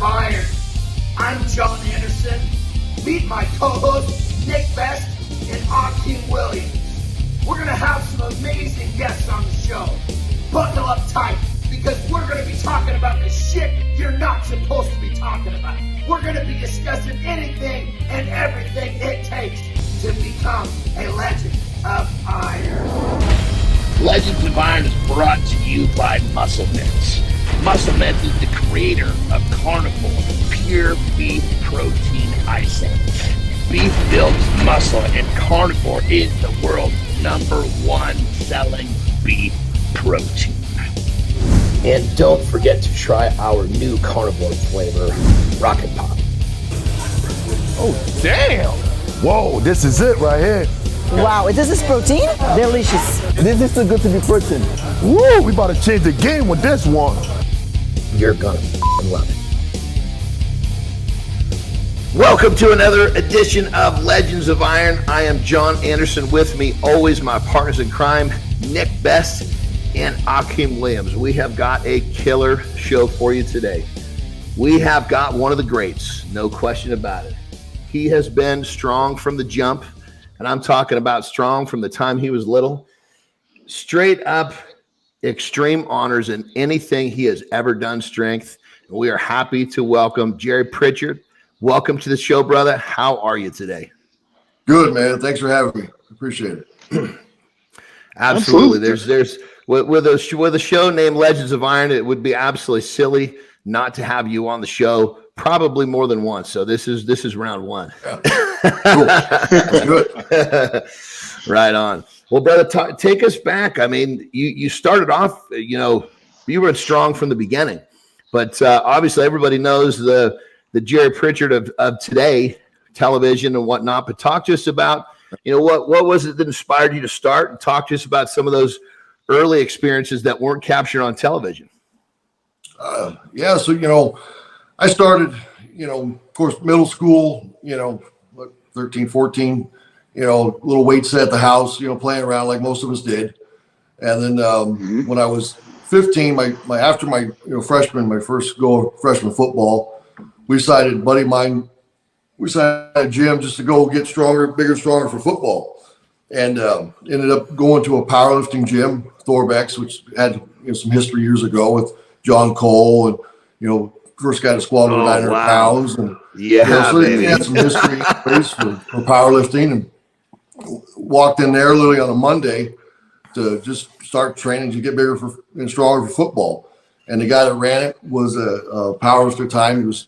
Iron. I'm John Anderson. Meet my co-hosts Nick Best and Akeem Williams. We're going to have some amazing guests on the show. Buckle up tight because we're going to be talking about the shit you're not supposed to be talking about. We're going to be discussing anything and everything it takes to become a Legend of Iron. Legends of Iron is brought to you by Muscle Mints. Muscle Mints is the creator of Carnivore Pure Beef Protein Icing. Beef builds muscle, and Carnivore is the world's #1 selling beef protein. And don't forget to try our new Carnivore flavor, Rocket Pop. Oh, damn! Whoa, this is it right here. Wow, is this protein? Delicious. This is too good to be protein. Woo, we about to change the game with this one. You're gonna love it. Welcome to another edition of Legends of Iron. I am John Anderson. With me, always my partners in crime, Nick Best and Akeem Williams. We have got a killer show for you today. We have got one of the greats, no question about it. He has been strong from the jump, and I'm talking about strong from the time he was little. Straight up extreme honors in anything he has ever done strength. And we are happy to welcome Jerry Pritchett. Welcome to the show, brother. How are you today? Good, man. Thanks for having me. Appreciate it. Absolutely. There's with a show named Legends of Iron, it would be absolutely silly not to have you on the show, probably more than once. So this is round one. Yeah. Cool. That's good. Right on. Well, brother, take us back. I mean, you started off, you were strong from the beginning, but obviously everybody knows the Jerry Pritchett of today, television and whatnot. But talk to us about, what was it that inspired you to start, and talk to us about some of those early experiences that weren't captured on television. So, I started, of course, middle school, 13, 14, little weight set at the house, playing around like most of us did. And then when I was 15, after my freshman, my first go of freshman football, we decided, buddy of mine, we decided at a gym just to go get stronger, bigger, stronger for football. And ended up going to a powerlifting gym, Thorbeck's, which had some history years ago with John Cole and, first guy to squat over 900 pounds. And so he had some history for powerlifting, and walked in there literally on a Monday to just start training to get bigger and stronger for football. And the guy that ran it was a powerlifter time. He was,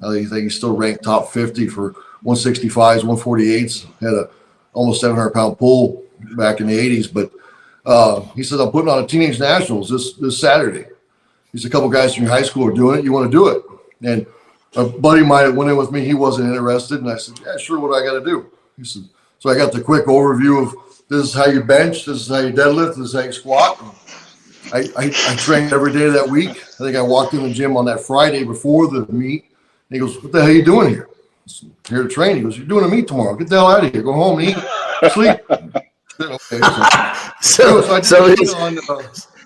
I think he's still ranked top 50 for 165s, 148s, had a almost 700-pound pull back in the 80s. But he said, I'm putting on a teenage nationals this Saturday. He said, a couple guys from your high school are doing it. You want to do it? And a buddy of mine that went in with me, he wasn't interested. And I said, yeah, sure. What do I got to do? He said, so I got the quick overview of this is how you bench, this is how you deadlift, this is how you squat. I trained every day of that week. I think I walked in the gym on that Friday before the meet. And he goes, what the hell are you doing here? I said, here to train. He goes, you're doing a meet tomorrow. Get the hell out of here. Go home and eat, sleep. Okay,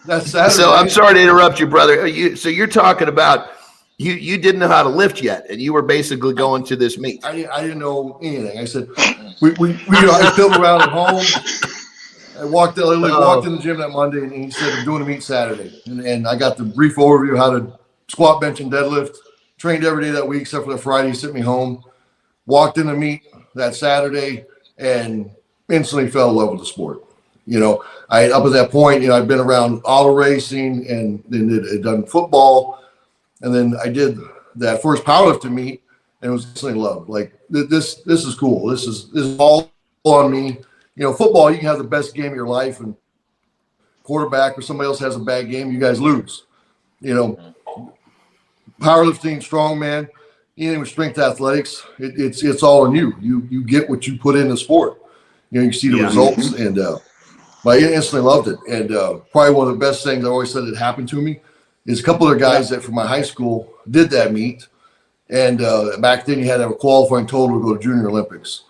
that Saturday. So I'm sorry to interrupt you, brother. So you're talking about you didn't know how to lift yet, and you were basically going to this meet. I didn't know anything. I said, I filled around at home. I walked in the gym that Monday, and he said, I'm doing a meet Saturday. And I got the brief overview of how to squat, bench, and deadlift. Trained every day that week except for the Friday. He sent me home. Walked in the meet that Saturday and instantly fell in love with the sport. Up at that point, I'd been around auto racing and then had done football. And then I did that first powerlifting meet and was instantly in love. Like, this is cool. This is all on me. Football, you can have the best game of your life, and quarterback or somebody else has a bad game, you guys lose. Powerlifting, strongman, anything with strength athletics, it's all on you. You get what you put in the sport. You see the results, and I instantly loved it. And probably one of the best things I always said that happened to me is a couple of guys that from my high school did that meet. And back then you had to have a qualifying total to go to Junior Olympics.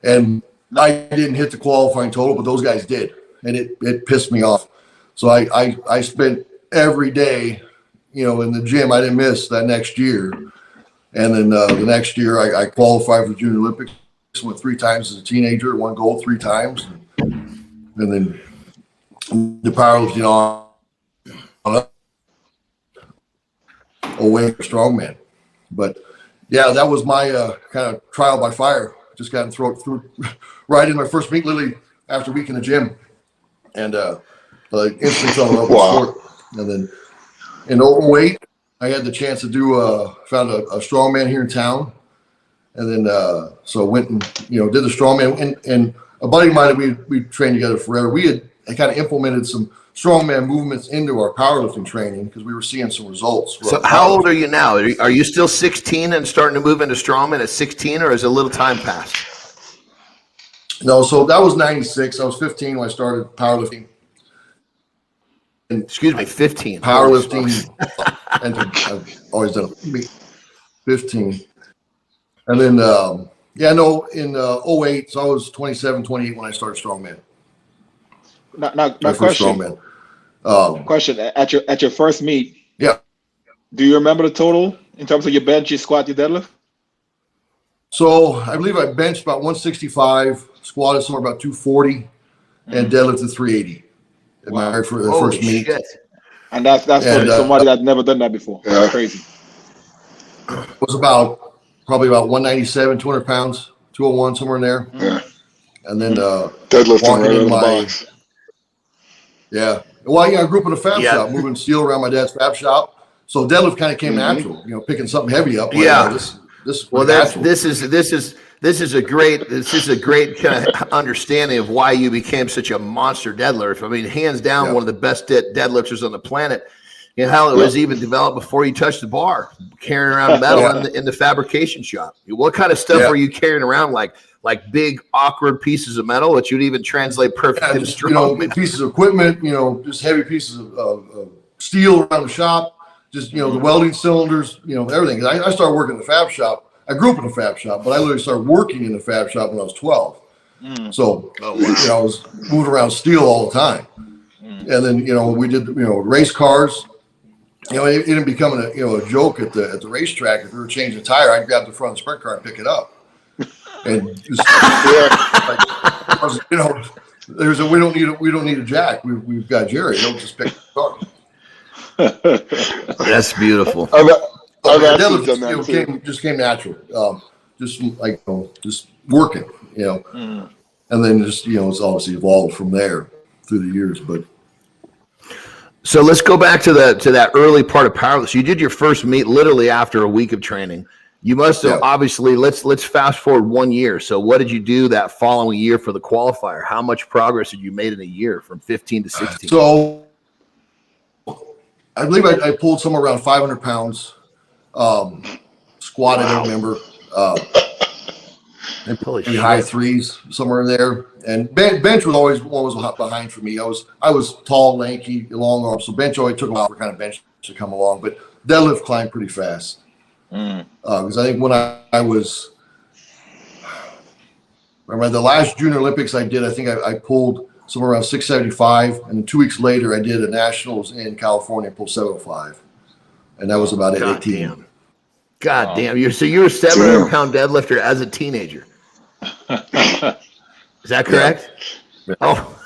And I didn't hit the qualifying total, but those guys did. And it pissed me off. So I spent every day in the gym. I didn't miss that next year. And then the next year I qualified for the Junior Olympics, went 3 times as a teenager, won gold 3 times. And then the powerlifting on up away for Strongman. But yeah, that was my kind of trial by fire. Just got through right in my first meet, literally after a week in the gym, and instant fell in love with sport. And then in 08, I had the chance to do found a strongman here in town, and then so went and did the strongman. And a buddy of mine, we trained together forever. We had kind of implemented some strongman movements into our powerlifting training because we were seeing some results. So how old are you now? Are you still 16 and starting to move into strongman at 16, or has a little time passed? No, so that was 96. I was 15 when I started powerlifting. And excuse me, 15. Powerlifting, and I've always done 15. And then, in 08, so I was 27, 28 when I started strongman. Now question. Question at your first meet. Yeah. Do you remember the total in terms of your bench, your squat, your deadlift? So I believe I benched about 165, squatted somewhere about 240, and deadlifted 380 in my first meet. Shit. And that's for somebody that's never done that before. Yeah. That's crazy. It was probably about 197, 200 pounds, 201, somewhere in there. Yeah. And then deadlifting right in the box. Yeah. Well, I grew up in a Fab Shop, moving steel around my dad's Fab Shop. So deadlift kind of came natural, picking something heavy up. This is a great kind of understanding of why you became such a monster deadlifter. I mean, hands down, one of the best deadlifters on the planet. How it was even developed before you touched the bar, carrying around metal in the fabrication shop. What kind of stuff were you carrying around, like big awkward pieces of metal that you'd even translate perfectly just, strong? Pieces of equipment, just heavy pieces of steel around the shop, just the welding cylinders, everything. I started working in the Fab Shop. I grew up in a Fab Shop, but I literally started working in the Fab Shop when I was 12. So I was moving around steel all the time. And then we did race cars. It didn't become a joke at the racetrack. If we were changing a tire, I'd grab the front of the sprint car and pick it up. And just, we don't need a jack. We've got Jerry. Don't just pick the car. That's beautiful. I've actually done that too. Just came natural. Just working. And then just it's obviously evolved from there through the years, but. So let's go back to that early part of powerlifting. You did your first meet literally after a week of training. You must have obviously. Let's fast forward 1 year. So what did you do that following year for the qualifier? How much progress had you made in a year from 15 to 16? So I believe I pulled somewhere around 500 pounds. Squat, I don't remember. Maybe high threes, somewhere in there. And bench was always one was behind for me. I was tall, lanky, long arms, so bench always took a while for kind of bench to come along. But deadlift climbed pretty fast. Because I think when I was, remember the last Junior Olympics I did, I think I pulled somewhere around 675, and then 2 weeks later I did a nationals in California and pulled 705, and that was about 18. God damn! You were a 700-pound deadlifter as a teenager. Is that correct? Yeah. Oh,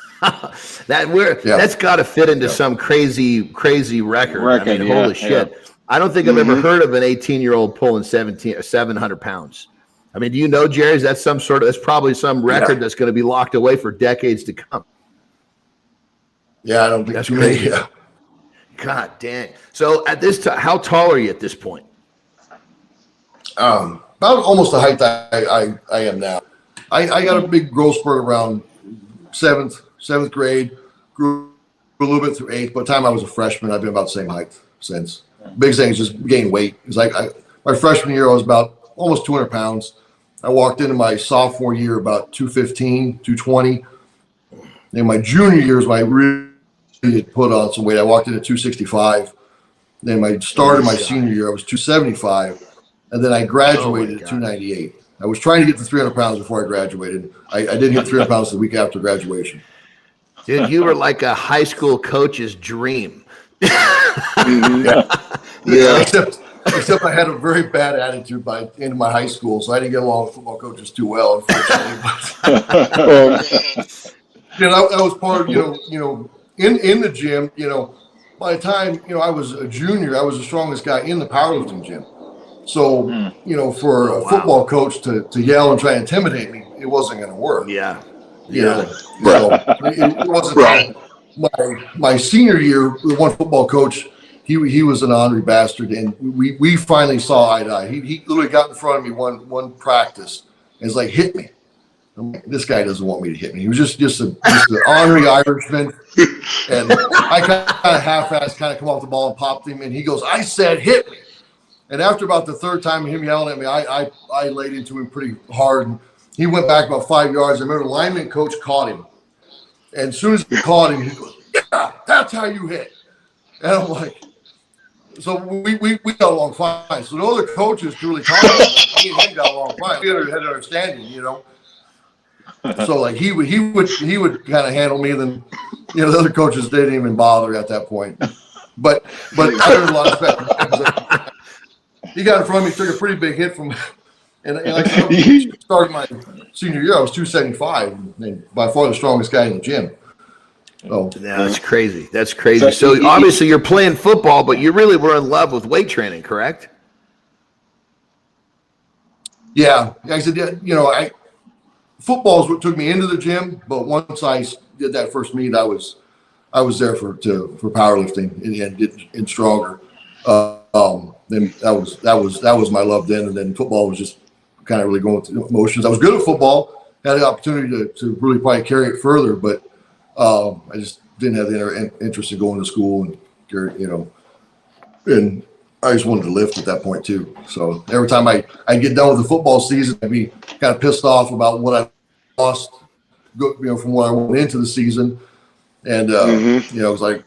that's got to fit into some crazy record. I mean, holy shit! Yeah. I don't think I've ever heard of an 18-year-old pulling 700 pounds. I mean, do you know, Jerry? That's probably some record that's going to be locked away for decades to come. Yeah, I don't think that's crazy. Yeah. God dang! So at this time, how tall are you at this point? About almost the height I am now. I got a big growth spurt around seventh grade. Grew a little bit through eighth. By the time I was a freshman, I've been about the same height since. Big thing is just gain weight. It's like my freshman year, I was about almost 200 pounds. I walked into my sophomore year about 215, 220. In my junior year is when I really put on some weight. I walked in at 265. Then I started my senior year, I was 275. And then I graduated at 298. I was trying to get to 300 pounds before I graduated. I didn't hit 300 pounds the week after graduation. Dude, you were like a high school coach's dream Yeah. Except I had a very bad attitude by the end of my high school, so I didn't get along with football coaches too well, unfortunately. But that was part of in the gym. By the time I was a junior, I was the strongest guy in the powerlifting gym. So for a football coach to yell and try to intimidate me, it wasn't going to work. Yeah. So it wasn't my senior year. The one football coach, he was an ornery bastard, and we finally saw eye to eye. He literally got in front of me one practice and was like, hit me. I'm like, this guy doesn't want me to hit me. He was just an ornery Irishman, and I kind of half-assed come off the ball and popped him, and he goes, I said hit me. And after about the third time of him yelling at me, I laid into him pretty hard. And he went back about 5 yards. I remember the lineman coach caught him. And as soon as he caught him, he goes, yeah, that's how you hit. And I'm like, so we got along fine. So the other coaches could really talk about it. Me and him got along fine. We had an understanding, So like he would kind of handle me. Then the other coaches didn't even bother at that point. But I learned a lot of respect. He got in front of me, took a pretty big hit from me. And like I started my senior year, I was 275, and by far the strongest guy in the gym. So that's crazy. That's crazy. So obviously you're playing football, but you really were in love with weight training, correct? Yeah. I said, football is what took me into the gym, but once I did that first meet, I was there for powerlifting and stronger. Then that was my love then, and then football was just kind of really going through motions. I was good at football, had the opportunity to really probably carry it further, but I just didn't have the interest in going to school and I just wanted to lift at that point too. So every time I get done with the football season, I'd be kind of pissed off about what I lost, from what I went into the season, and it was like,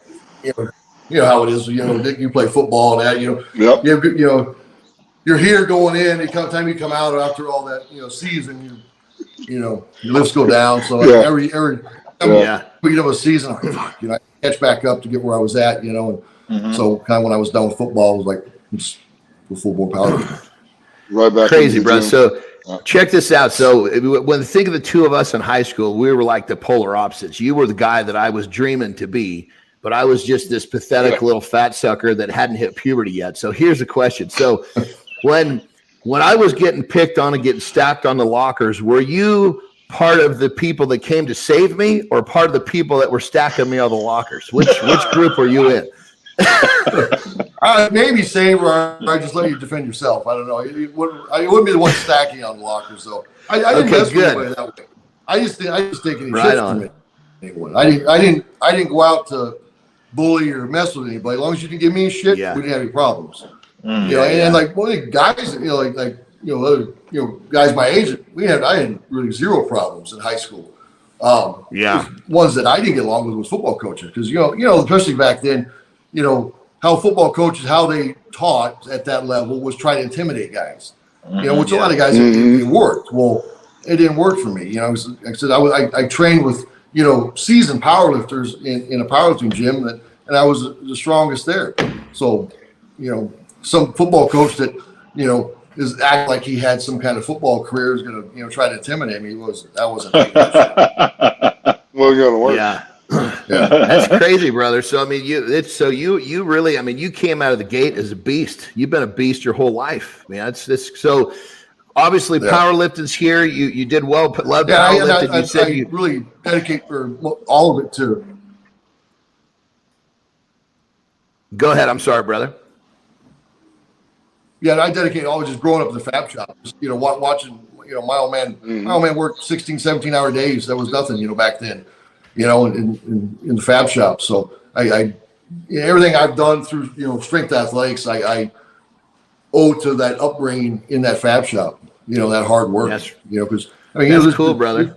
how it is. You play football and that. Yep. You're here going in. The time you come out after all that season, your lifts go down. So every beginning of a season, I'm like, fuck, I catch back up to get where I was at. And so kind of when I was done with football, I was like, just full bore power. Right back. Crazy, bro. So check this out. So when think of the two of us in high school, we were like the polar opposites. You were the guy that I was dreaming to be, but I was just this pathetic little fat sucker that hadn't hit puberty yet. So here's the question. So when I was getting picked on and getting stacked on the lockers, were you part of the people that came to save me, or part of the people that were stacking me on the lockers? Which group were you in? Maybe save, or I just let you defend yourself. I don't know. I wouldn't be the one stacking on the lockers, though. I didn't mess with anybody that way. I just take any shit from anyone. I didn't go out to bully or mess with anybody. As long as you didn't give me shit, we didn't have any problems. And like one of the guys, other guys my age, I had really zero problems in high school. Ones that I didn't get along with was football coaches, because especially back then, how football coaches, how they taught at that level was trying to intimidate guys. Which a lot of guys it worked. Well, it didn't work for me. Like I said, I trained with seasoned powerlifters in a powerlifting gym, and I was the strongest there. So some football coach that is acting like he had some kind of football career is going to try to intimidate me. That wasn't well, you're gonna work. Yeah, that's crazy, brother. So I mean, you really, I mean, you came out of the gate as a beast. You've been a beast your whole life. I mean, that's this. So obviously, powerlifting's here. You did well. Love powerlifting. I really dedicate for all of it to. Go ahead. I'm sorry, brother. Yeah, I dedicate always just growing up in the Fab Shop. Just, watching, my old man worked 16, 17-hour days. That was nothing, back then, in the Fab Shop. So I everything I've done through, strength athletics, I owe to that upbringing in that Fab Shop, that hard work, because that's cool, brother.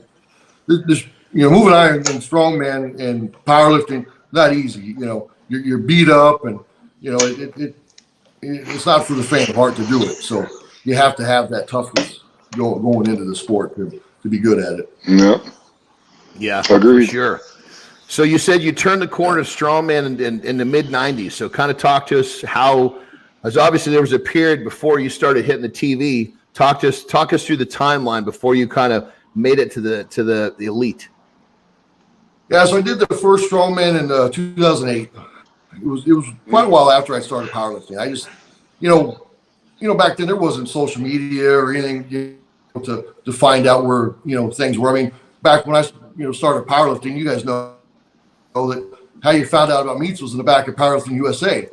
This, moving iron and strongman and powerlifting, not easy. You're beat up, and it's not for the faint of heart to do it. So you have to have that toughness going into the sport to be good at it. Yeah. Yeah, Agreed. for sure. So you said you turned the corner to strongman in the mid '90s. So kind of talk to us how, as obviously there was a period before you started hitting the TV. Talk us through the timeline before you kind of made it to the elite. Yeah, so I did the first strongman in 2008. It was quite a while after I started powerlifting. I just, back then there wasn't social media or anything to find out where things were. I mean, back when I started powerlifting, you guys know that how you found out about meets was in the back of Powerlifting USA.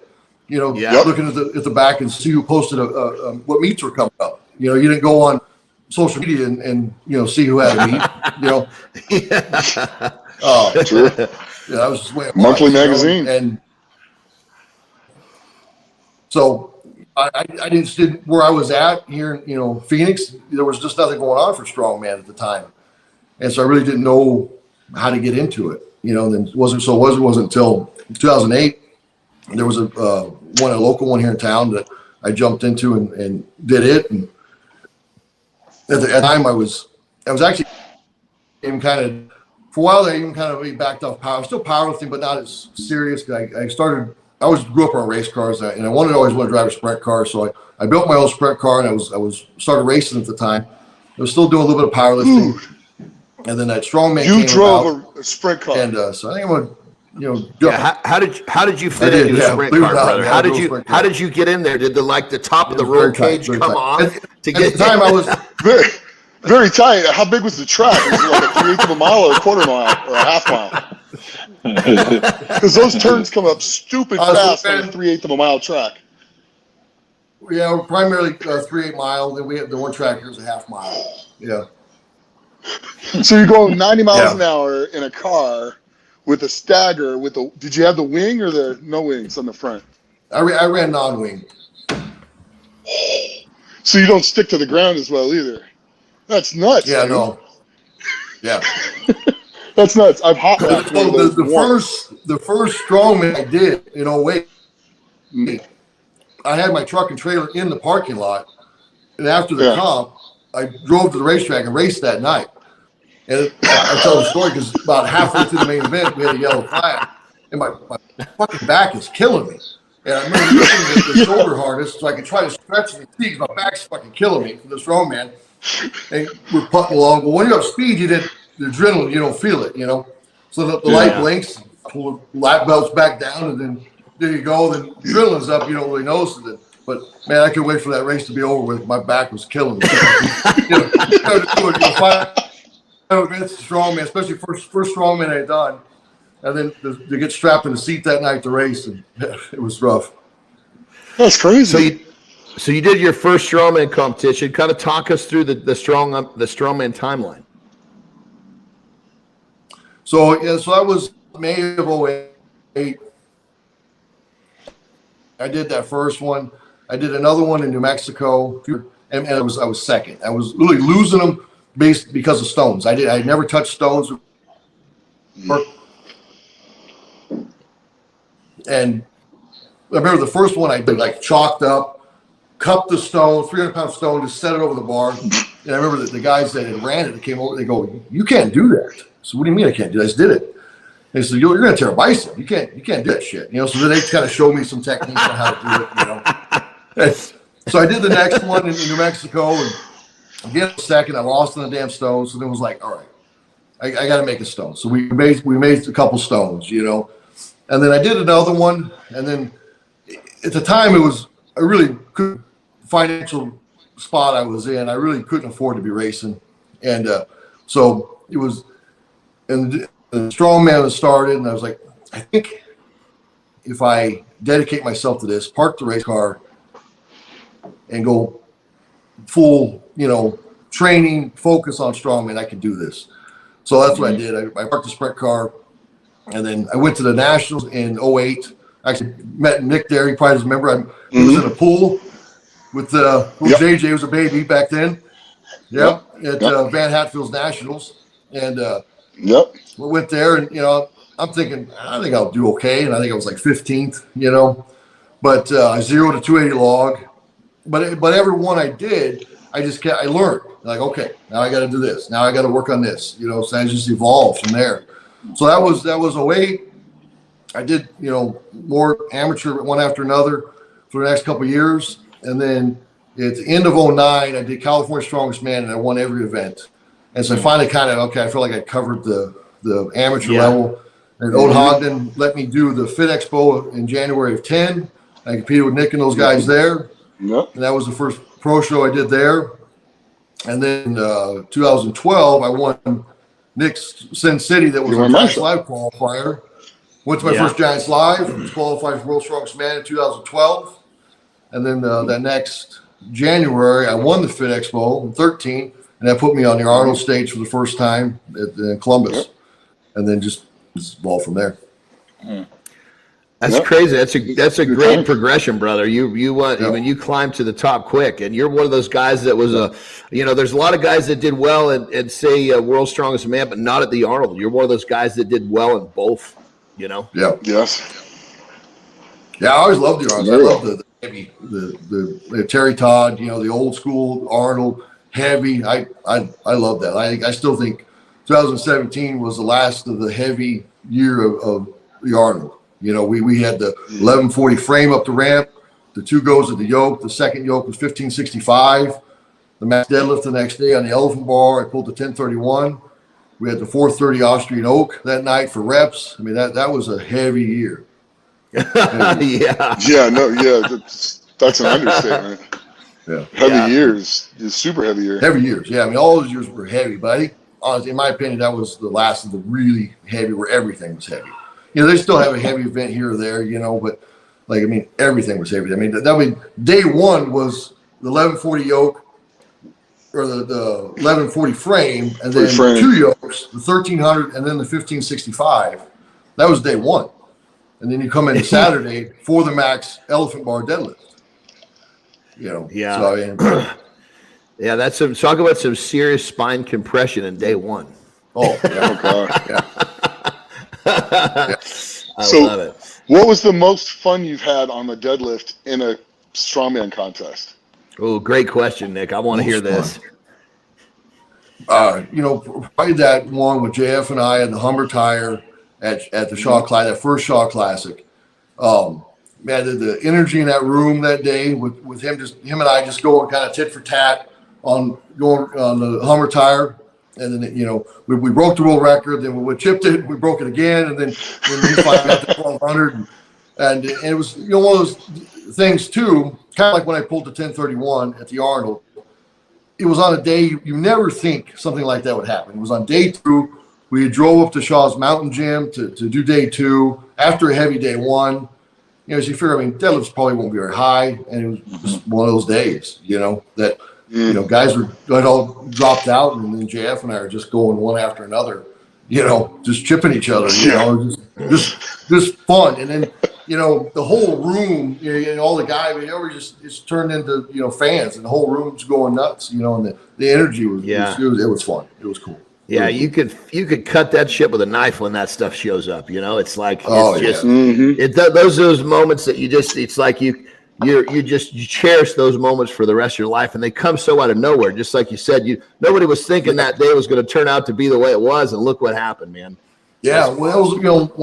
Looking at the back and see who posted what meets were coming up. You didn't go on social media and see who had a meet. True. Yeah, that was just the way it Monthly was, magazine. And so I didn't where I was at here in Phoenix. There was just nothing going on for strongman at the time, and so I really didn't know how to get into it. And then it wasn't until 2008 there was a local one here in town that I jumped into and did it. And at the time I was actually even kind of, for a while I even kind of backed off power. I was still powerlifting, but not as serious. I grew up on race cars, and I always wanted to drive a sprint car. So I built my own sprint car, and I started racing at the time. I was still doing a little bit of powerlifting. Ooh. And then that strongman You came drove about, a sprint car. and so I think I'm gonna, How did you fit I did, into a yeah, sprint believe it car, or not, brother? yeah, How I drove did a you sprint car. how did you get in there? Did the top of the It was roll very tight, cage very come tight. on to get At the time I was Very, very tight. How big was the track? Was it like a 3/8 of a mile or a quarter mile or a half mile? Because those turns come up stupid fast on a 3/8 of a mile track. Yeah, we're primarily 3/8 mile. Then we have the one track here's a half mile. Yeah. So you're going 90 miles an hour in a car with a stagger. Did you have the wing or the no wings on the front? I ran non-wing. So you don't stick to the ground as well either. That's nuts. Yeah, dude. no. Yeah. That's nuts. I've hot So lapped one of those once. the first strongman I did in 08, I had my truck and trailer in the parking lot, and after the comp, I drove to the racetrack and raced that night. And I tell the story because about halfway through the main event, we had a yellow flag, and my fucking back is killing me. And I remember using the shoulder harness so I could try to stretch and see because my back's fucking killing me from the strongman. And we're putting along. But when you're up speed, the adrenaline, you don't feel it, So the light blinks, pull the lap belts back down, and then there you go. Then adrenaline's up, you don't really notice it. But man, I couldn't wait for that race to be over with. My back was killing me. It's strongman, especially first strongman I had done, and then to get strapped in the seat that night to race, and it was rough. That's crazy. So you did your first strongman competition. Kind of talk us through the strongman timeline. So that was May of 08. I did that first one. I did another one in New Mexico, and I was second. I was really losing them because of stones. I never touched stones. And I remember the first one I did like chalked up, cupped the stone, 300-pound stone, just set it over the bar. And I remember that the guys that had ran it came over. They go, "You can't do that." So what do you mean I can't do that? I just did it. They said, "You're going to tear a bicep. You can't do that shit." So then they kind of showed me some techniques on how to do it. And so I did the next one in New Mexico, and again second. I lost on the damn stone. So then it was like, all right, I got to make a stone. So we made a couple stones, and then I did another one. And then at the time I really couldn't, financial spot I was in, I really couldn't afford to be racing. And so it was, and the strongman was started, and I was like, I think if I dedicate myself to this, park the race car and go full, training, focus on strongman, I can do this. So that's what I did. I parked the sprint car, and then I went to the Nationals in 08. I actually met Nick there. He probably doesn't remember. He was in a pool with JJ was a baby back then. At Van Hatfield's Nationals. And we went there, and I'm thinking, I think I'll do okay. And I think I was like 15th, but I zeroed a 280 log. But every one I did, I learned. Like, okay, now I got to do this. Now I got to work on this. So I just evolved from there. So that was 08. I did, more amateur one after another for the next couple of years. And then at the end of 09, I did California Strongest Man, and I won every event. And so I finally I feel like I covered the amateur level. And Old Ogden let me do the Fit Expo in January of 10. I competed with Nick and those guys there. Yep. And that was the first pro show I did there. And then 2012, I won Nick's Sin City. That was a Giants Live qualifier. Went to my first Giants Live. Was qualified for World's Strongest Man in 2012. And then that next January, I won the Fit Expo in 13. And that put me on the Arnold stage for the first time in Columbus. Yep. And then just evolved from there. That's crazy. That's a great progression, brother. You when you climbed to the top quick, and you're one of those guys that was there's a lot of guys that did well and say World's Strongest Man, but not at the Arnold. You're one of those guys that did well in both. Yeah. Yes. Yeah, I always loved the Arnold. I love the heavy, the Terry Todd. The old school Arnold heavy. I love that. I still think 2017 was the last of the heavy year of the Arnold. We had the 1140 frame up the ramp, the 2 goes at the yoke. The second yoke was 1565. The max deadlift the next day on the elephant bar, I pulled the 1031. We had the 430 Austrian oak that night for reps. I mean, that was a heavy year. That's an understatement. Heavy years, just super heavy year. Heavy years, yeah. I mean, all those years were heavy, but I think, honestly, in my opinion, that was the last of the really heavy, where everything was heavy. They still have a heavy event here or there, but everything was heavy. I mean, day one was the 1140 yoke, or the 1140 frame, and then 2 yokes, the 1300, and then the 1565. That was day one. And then you come in Saturday for the max elephant bar deadlift. So talk about some serious spine compression in day one. Oh, yeah. I love it. What was the most fun you've had on the deadlift in a strongman contest? Oh, great question, Nick. I want to hear this. Probably that one with JF and I at the Hummer Tire at the Shaw Classic, that first Shaw Classic. Man, the energy in that room that day with him and I just going kind of tit for tat on the Hummer Tire. And then, we broke the world record, then we chipped it, we broke it again, and then we finally got to 1200. And it was, one of those things too, kind of like when I pulled the 1031 at the Arnold. It was on a day you never think something like that would happen. It was on day 2. We drove up to Shaw's Mountain Gym to do day 2 after a heavy day 1. As you figure, deadlifts probably won't be very high, and it was just one of those days, that. Guys had all dropped out, and then JF and I are just going one after another, just chipping each other, just fun. And then, the whole room, all the guys, just turned into, fans, and the whole room's going nuts, and the energy was, it was fun. It was cool. Yeah, you could cut that shit with a knife when that stuff shows up. It's like those moments that it's like you cherish those moments for the rest of your life, and they come so out of nowhere. Just like you said, nobody was thinking that day was going to turn out to be the way it was, and look what happened, man. Yeah, when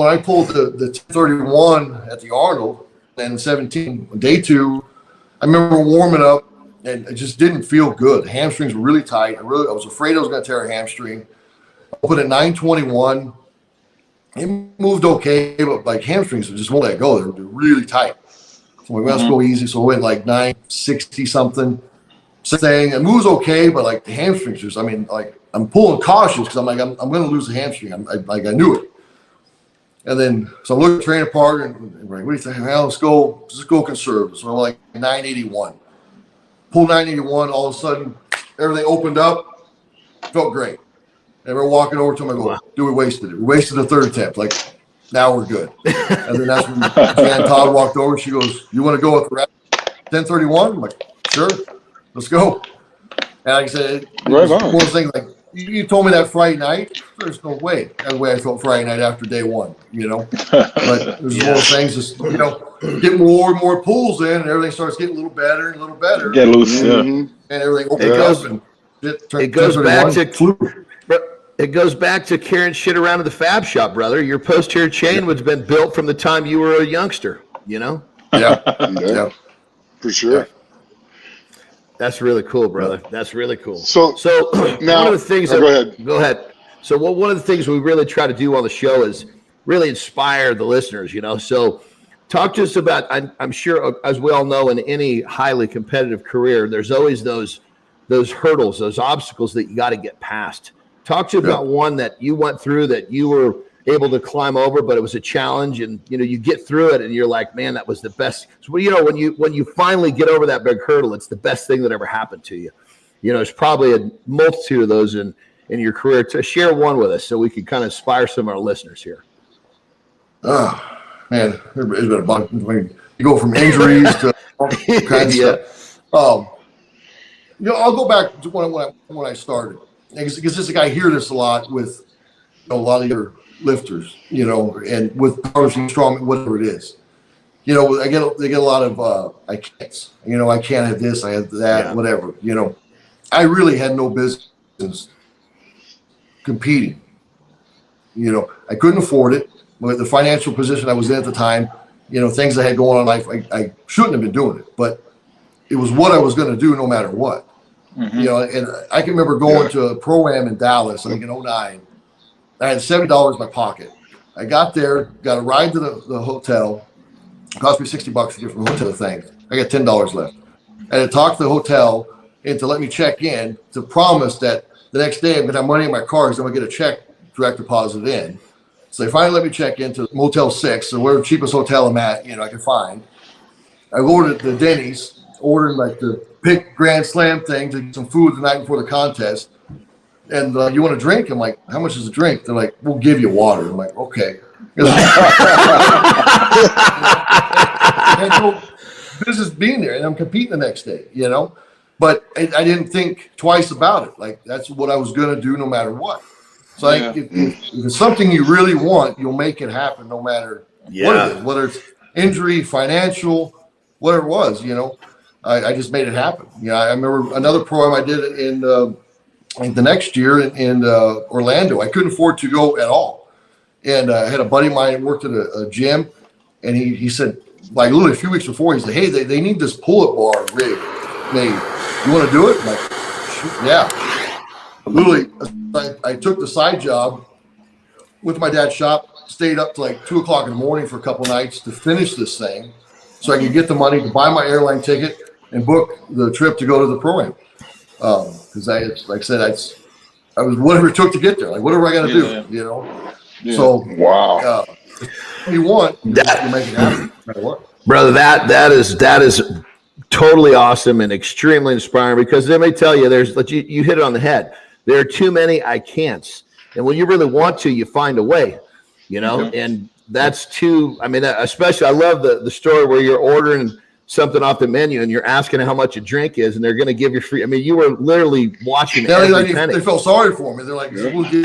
I pulled the 31 at the Arnold and 17 day 2, I remember warming up, and it just didn't feel good. The hamstrings were really tight. I was afraid I was going to tear a hamstring. I put it 921. It moved okay, but hamstrings just won't let go. They're really tight. So we went to go easy, so we went 960 something. Saying it moves okay, but the hamstrings just, I'm pulling cautious because I'm going to lose the hamstring. I knew it. And then, so I'm looking at the training partner and what do you think? Well, let's go conservative. So I'm 981. Pull 981, all of a sudden, everything opened up. Felt great. And we're walking over to him, I go, dude, we wasted it. We wasted the third attempt. Now we're good. And then that's when Jan Todd walked over. She goes, you want to go with the rep 1031? I'm like, sure, let's go. And like I said, one of those things, you told me that Friday night. There's no way. That's the way I felt Friday night after day 1, But there's one of those things, just, get more and more pulls in, and everything starts getting a little better and a little better. Get loose, and everything opens up, and it goes back to it goes back to carrying shit around in the Fab Shop, brother. Your posterior chain was been built from the time you were a youngster, you know? Yeah. Yeah, for sure. That's really cool, brother. That's really cool. So now, one of the things go ahead. Go ahead. So one of the things we really try to do on the show is really inspire the listeners, you know? So talk to us about, I'm sure, as we all know, in any highly competitive career, there's always those hurdles, those obstacles that you got to get past. Talk to you about one that you went through that you were able to climb over, but it was a challenge, and you know you get through it, and you're like, man, that was the best. So you know when you finally get over that big hurdle, it's the best thing that ever happened to you. You know, there's probably a multitude of those in your career. To share one with us, so we can kind of inspire some of our listeners here. Oh man, it's been a bunch. I mean, you go from injuries to all kinds of stuff. You know, I'll go back to when I started, because this I hear this a lot with a lot of your lifters, you know, and with powerlifting, strongman, whatever it is. You know, they get a lot of I can't. You know, I can't have this, I have that, whatever. You know, I really had no business competing. You know, I couldn't afford it. With the financial position I was in at the time, you know, things I had going on in life, I shouldn't have been doing it, but it was what I was going to do no matter what. You know, and I can remember going to a pro-am in Dallas, I think in 2009. I had $70 in my pocket. I got there, got a ride to the hotel. It cost me $60 to get from the hotel to things. I got $10 left. I had to talk to the hotel and to let me check in, to promise that the next day I'm going to have money in my car because I'm going to get a check direct deposited in. So they finally let me check into Motel 6, so where the cheapest hotel I'm at, you know, I can find. I ordered the Denny's, ordered like the pick Grand Slam thing to get some food the night before the contest. And you want a drink? I'm like, how much is a drink? They're like, we'll give you water. I'm like, okay. I had no business being there, and I'm competing the next day, you know. But I didn't think twice about it. Like, that's what I was going to do no matter what. So if it's something you really want, you'll make it happen no matter what it is, whether it's injury, financial, whatever it was, you know. I just made it happen. You know, I remember another program I did in the next year in Orlando. I couldn't afford to go at all. And I had a buddy of mine who worked at a gym, and he said, like literally a few weeks before, he said, hey, they need this pull-up bar rig made. You want to do it? I'm like, shoot, yeah. Literally, I took the side job with my dad's shop, stayed up to like 2 o'clock in the morning for a couple nights to finish this thing so I could get the money to buy my airline ticket and book the trip to go to the pro-am. Because like I said, I was whatever it took to get there, like whatever I got to do, you know. Yeah. So wow, if you want, you make it happen, no matter what. Brother, that is totally awesome and extremely inspiring, because let me tell you, you hit it on the head. There are too many I can'ts, and when you really want to, you find a way, you know. And that's too. I mean, especially I love the story where you're ordering something off the menu and you're asking how much a drink is, and they're going to give you free. I mean, you were literally watching every penny. They felt sorry for me. They're like, we'll give you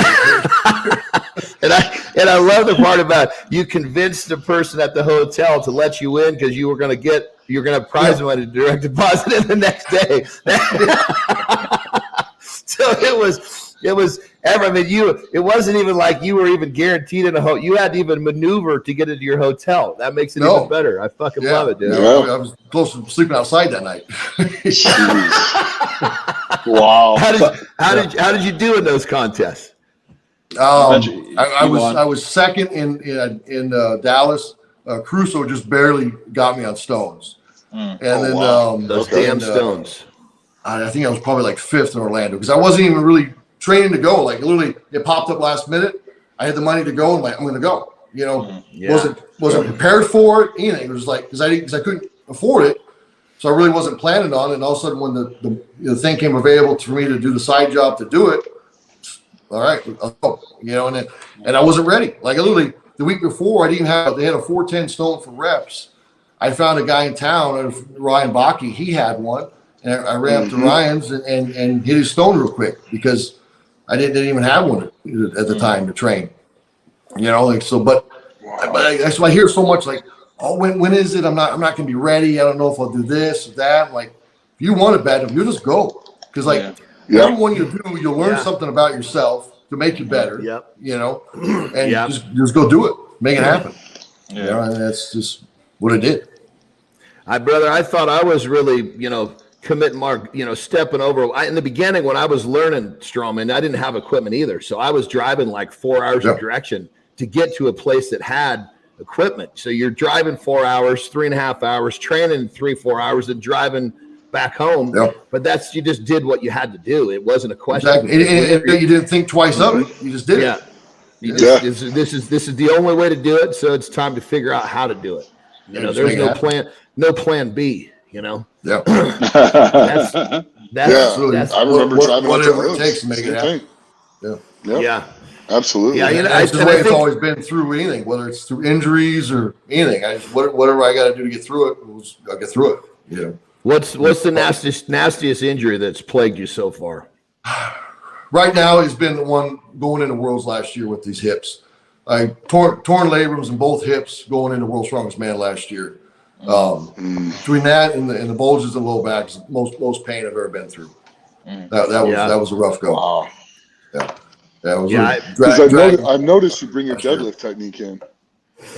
and I love the part about you convinced the person at the hotel to let you in because you're going to have prize money to direct deposit in the next day. So it was ever. I mean, it wasn't even like you were even guaranteed in a hotel. You had to even maneuver to get into your hotel. That makes it even better. I fucking love it, dude. I was close to sleeping outside that night. Wow. How did you do in those contests? I was second in Dallas. Crusoe just barely got me on stones, and then those damn stones. I think I was probably like fifth in Orlando because I wasn't even really training to go. Like literally, it popped up last minute. I had the money to go, and I'm going to go. You know, wasn't prepared for it. Anything. It was like because I couldn't afford it, so I really wasn't planning on it. And all of a sudden, when the thing came available for me to do the side job to do it, all right, I'll go. You know, and I wasn't ready. Like literally the week before, they had a 410 stone for reps. I found a guy in town, Ryan Bakke. He had one. And I ran up to Ryan's and hit his stone real quick because I didn't even have one at the time to train. You know, like so. But I hear so much like, oh, when is it? I'm not going to be ready. I don't know if I'll do this or that. Like, if you want it bad, you just go because everyone you do, you'll learn something about yourself. to make you better. Yep. You know, and just go do it, make it happen. Yeah. You know, and that's just what it did. Brother, I thought I was really, committing mark, stepping over. In the beginning, when I was learning Strongman, I didn't have equipment either. So I was driving like 4 hours of direction to get to a place that had equipment. So you're driving 4 hours, 3.5 hours, training 3-4 hours, and driving back home. But you just did what you had to do. It wasn't a question. Exactly. And you didn't think twice of it. You just did it. This is the only way to do it. So it's time to figure out how to do it. There's no plan B. Yeah. That's I remember driving whatever it takes to make it happen. Yeah. Absolutely. Yeah, that's the way it's always been through anything, whether it's through injuries or anything. Whatever I got to do to get through it, I'll get through it. What's the nastiest injury that's plagued you so far? Right now has been the one going into Worlds last year with these hips. I torn labrums in both hips going into World's Strongest Man last year. Between that and the bulges in the low back is most pain I've ever been through. That was a rough go. Wow. I've noticed you bring your deadlift technique in.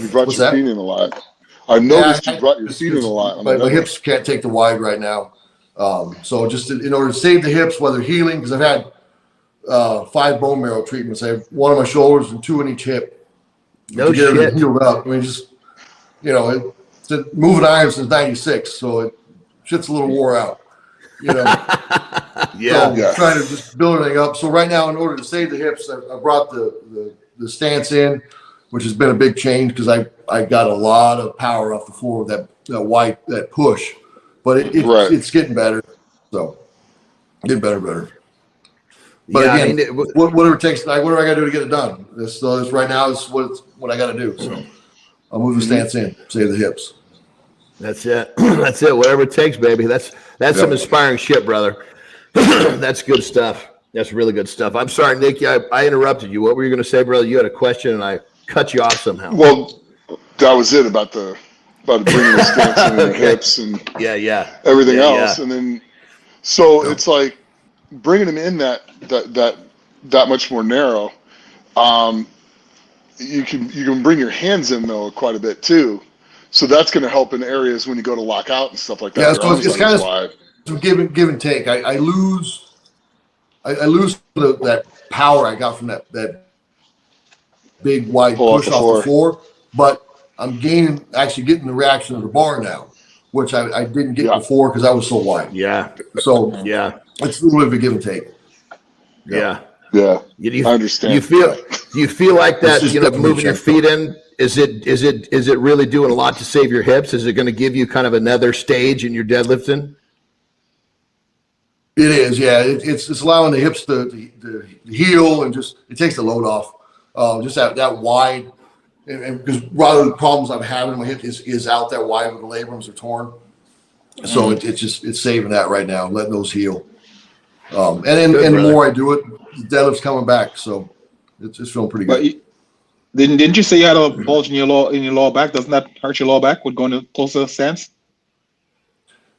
You brought your feet in a lot. I've noticed you brought your feet in a lot. My hips can't take the wide right now. So just in order to save the hips, whether healing, because I've had 5 bone marrow treatments. I have 1 on my shoulders and 2 in each hip. No to get shit. everything healed up. I mean, just moving iron since '96, so shit's a little wore out. So trying to just build everything up. So right now, in order to save the hips, I brought the stance in, which has been a big change because I got a lot of power off the floor with that push, but it's getting better. So getting better. But again, whatever it takes, whatever I got to do to get it done. This right now is what I got to do. So I'll move the stance in, save the hips. That's it. That's it. Whatever it takes, baby. That's some inspiring shit, brother. That's good stuff. That's really good stuff. I'm sorry, Nick. I interrupted you. What were you going to say, brother? You had a question, and I cut you off somehow. Well, that was it about bringing the stance in the hips and everything else, and then it's like bringing them in that much more narrow. You can bring your hands in though quite a bit too. So that's going to help in areas when you go to lock out and stuff like that. Yeah, so it's kind of some give and take. I lose that power I got from that big wide push off the floor, but I'm getting the reaction of the bar now, which I didn't get before because I was so wide. Yeah. So it's a little bit of a give and take. Yeah. I understand. Do you feel like that? Moving your feet in. Is it really doing a lot to save your hips? Is it going to give you kind of another stage in your deadlifting? It is, yeah. It's allowing the hips to heal and just it takes the load off. Just that wide, and because a lot of the problems I'm having in my hip is out that wide when the labrums are torn. So it's saving that right now, letting those heal. And the more I do it, the deadlift's coming back, so it's feeling pretty good. Didn't you say you had a bulge in your lower back? Doesn't that hurt your lower back with going to closer stance?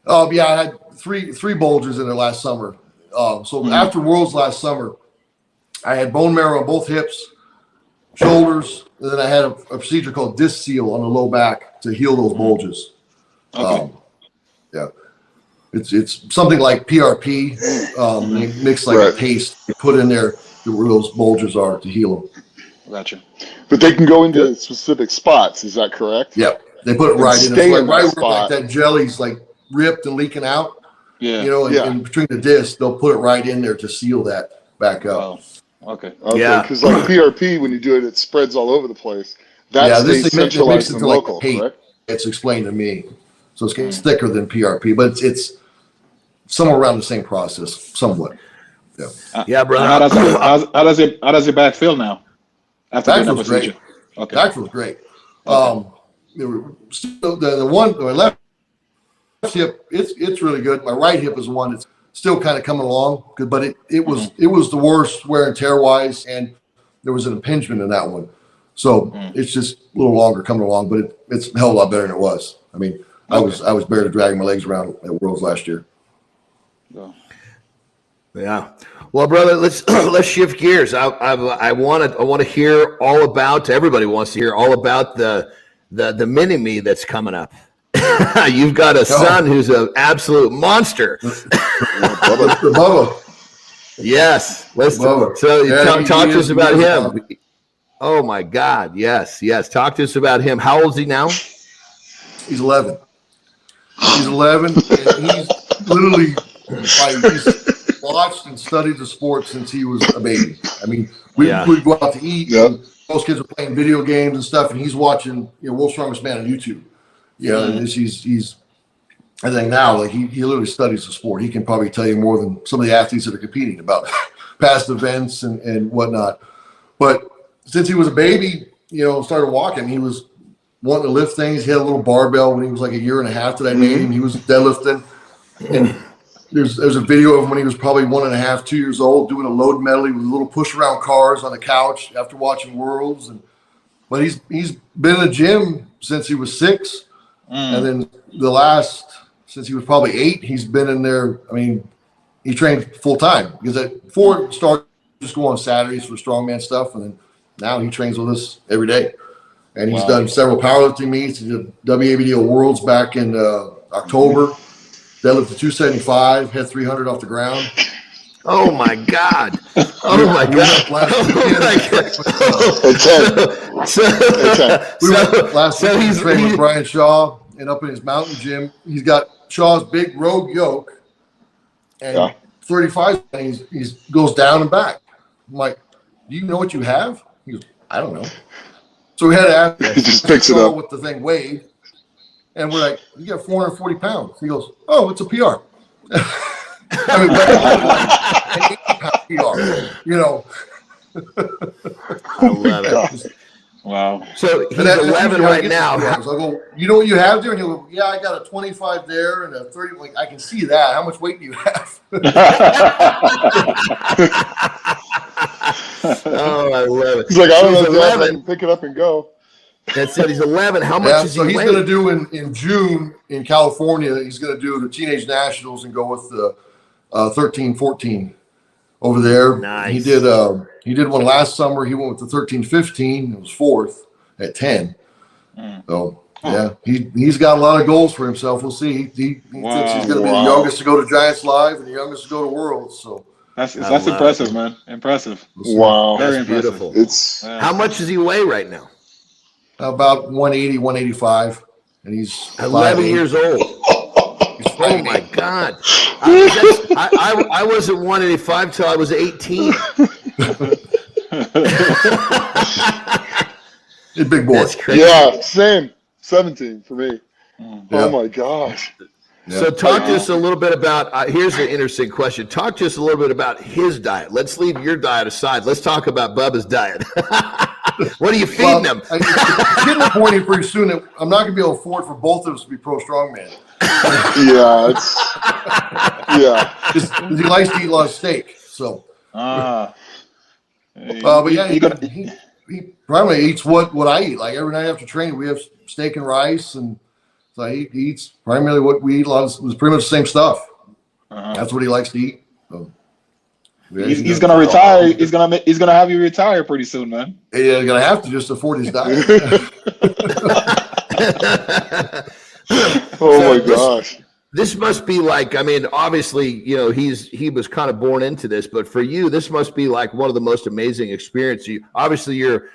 I had three bulges in it last summer. After Worlds last summer, I had bone marrow on both hips, shoulders, and then I had a procedure called disc seal on the low back to heal those bulges. Okay. It's something like PRP. They mix a paste, you put in there where those bulges are to heal them. Gotcha. But they can go into specific spots. Is that correct? Yeah, they put it right in. Stay It's in right that where spot. that jelly's in between the discs, they'll put it right in there to seal that back up. Oh, okay. Yeah, because like PRP, when you do it, it spreads all over the place. That stays centralized and local, correct? It's explained to me, so it's thicker than PRP, but it's somewhere around the same process, somewhat. Yeah, brother. How does your back feel now? After Back that feels procedure? great. Okay. Back feels great. The one my left hip, it's really good. My right hip is one that's still kind of coming along, but it was the worst wear and tear wise, and there was an impingement in that one. So it's just a little longer coming along, but it's a hell of a lot better than it was. I mean, I was barely dragging my legs around at Worlds last year. Yeah. Well, brother, let's shift gears. I want to hear all about. Everybody wants to hear all about the mini me that's coming up. You've got a son who's an absolute monster. Bubba. Yes. Talk to us about him. Oh my God. Yes. Talk to us about him. How old is he now? He's 11. He's 11, and he's literally he's watched and studied the sport since he was a baby. I mean, we'd go out to eat, and most kids are playing video games and stuff, and he's watching, World's Strongest Man on YouTube. And he's I think now, like he literally studies the sport. He can probably tell you more than some of the athletes that are competing about past events and whatnot. But since he was a baby, started walking, he was wanting to lift things. He had a little barbell when he was like a year and a half that I made him. He was deadlifting. And there's a video of him when he was probably 1.5, 2 years old, doing a load medley with little push around cars on the couch after watching Worlds. But he's been in the gym since he was 6. And then since he was probably 8, he's been in there. I mean, he trained full time because before it started, just go on Saturdays for strongman stuff, and then now he trains with us every day. And he's done several powerlifting meets. He did WABDO Worlds back in October. Deadlifted 275, had 300 off the ground. Oh my God! Oh my God! Last week he trained with Brian Shaw, and up in his mountain gym, he's got Shaw's big Rogue yoke, and 35, and he goes down and back. I'm like, do you know what you have? He goes, I don't know. So we had to ask him. He just picks it up. What the thing weighed, and we're like, you got 440 pounds. He goes, oh, it's a PR. I mean, an 80-pound PR, I love it. Wow. So he's 11 right now. So I go, you know what you have there? And he'll go, yeah, I got a 25 there and a 30. Like, I can see that. How much weight do you have? Oh, I love it. He's like, I don't know, 11. I can pick it up and go. That's it. He's 11. How much is he he's weight? going to do in June in California. He's going to do the Teenage Nationals and go with the 13-14 over there. Nice. He did one last summer. He went with the 13-15. It was 4th at 10. So he's got a lot of goals for himself. We'll see. He thinks he's going to be the youngest to go to Giants Live and the youngest to go to Worlds. So that's impressive, man. Impressive. Wow, very that's impressive. Beautiful. It's how much does he weigh right now? About 180, 185, and he's 11 years old. Oh my God! I wasn't 185 till I was 18. He's a big boy. That's crazy. Yeah, same. 17 for me. Oh my gosh. So talk to us a little bit about, here's an interesting question. Talk to us a little bit about his diet. Let's leave your diet aside. Let's talk about Bubba's diet. What are you feeding him? It's getting to the point here pretty soon that I'm not going to be able to afford for both of us to be pro strongman. Because he likes to eat a lot of steak. So. But yeah, he primarily eats what I eat. Like every night after training, we have steak and rice, and so he eats primarily what we eat. It's pretty much the same stuff. That's what he likes to eat. So, he's gonna retire. He's gonna have you retire pretty soon, man. Yeah, he's gonna have to just afford his diet. Oh my gosh. This must be like, I mean, obviously, he was kind of born into this, but for you, this must be like one of the most amazing experiences. Obviously, you're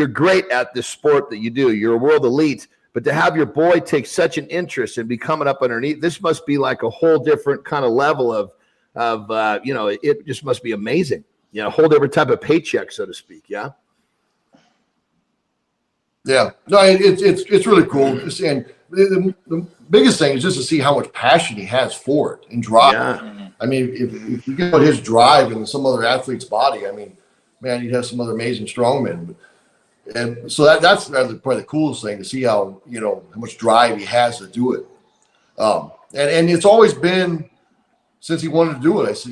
great at this sport that you do. You're a world elite, but to have your boy take such an interest in becoming up underneath, this must be like a whole different kind of level of it just must be amazing. A whole different type of paycheck, so to speak. Yeah. Yeah. No, it's really cool. And the biggest thing is just to see how much passion he has for it and drive. Yeah. I mean, if you get his drive in some other athlete's body, I mean, man, he'd have some other amazing strongmen. And so that's probably the coolest thing to see how much drive he has to do it. And it's always been since he wanted to do it. I said,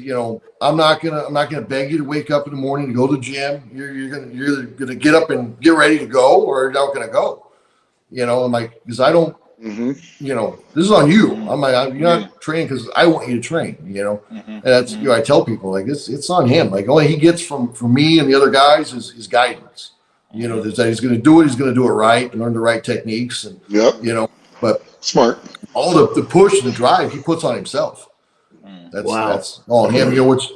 I'm not gonna beg you to wake up in the morning to go to the gym. You're either gonna get up and get ready to go, or you're not gonna go. I'm like, because I don't you know, this is on you. You're not training because I want you to train, you know. And that's, you know, I tell people, like, it's on him. Like, all he gets from me and the other guys is guidance. You know, that he's going to do it. He's going to do it right and learn the right techniques. And, you know, but smart. All the push and the drive he puts on himself. That's all him. You know, which,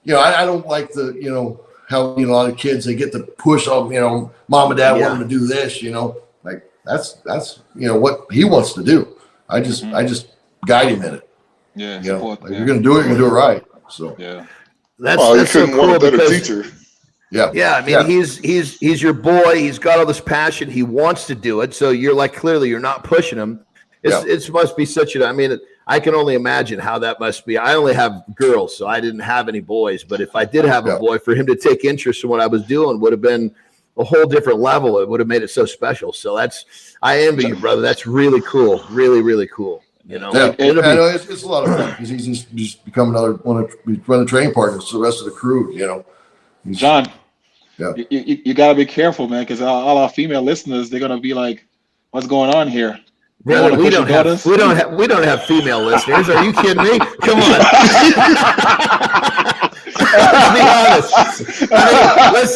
you know, I don't like the, you know, how, you know, a lot of kids, they get the push of, you know, mom and dad want them to do this, you know, like that's, you know, what he wants to do. I just guide him in it. Yeah. You know, like, you're going to do it, you're going to do it right. So, that's you couldn't so want cool a better because, teacher. I mean, he's your boy. He's got all this passion. He wants to do it. So you're like, clearly you're not pushing him. It must be such I mean, I can only imagine how that must be. I only have girls, so I didn't have any boys. But if I did have a boy, for him to take interest in what I was doing would have been a whole different level. It would have made it so special. So I envy you, brother. That's really cool. Really, really cool. You know, I know it's a lot of fun because he's become another one of the training partners to the rest of the crew. You know, John. You got to be careful, man, because all our female listeners, they're gonna be like, "What's going on here?" Brother, we don't have female listeners. Are you kidding me? Come on. Let's be honest. I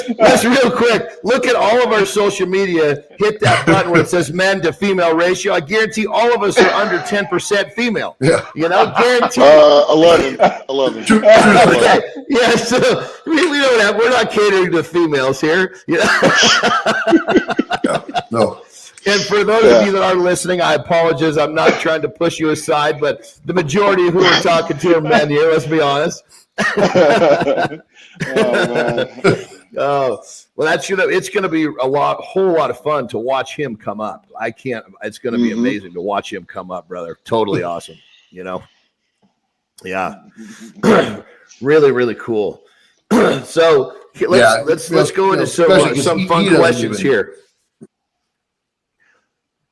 mean, let's real quick look at all of our social media. Hit that button where it says men to female ratio. I guarantee all of us are under 10% female. Yeah. You know, guarantee. 11. Okay. Yeah. So we're not catering to females here. You know? No. And for those of you that are listening, I apologize. I'm not trying to push you aside, but the majority of who we're talking to are men here. Let's be honest. Well, it's going to be whole lot of fun to watch him come up. It's going to be amazing to watch him come up, brother. Totally awesome. You know? Yeah. Really, really cool. So let's go into some fun questions here.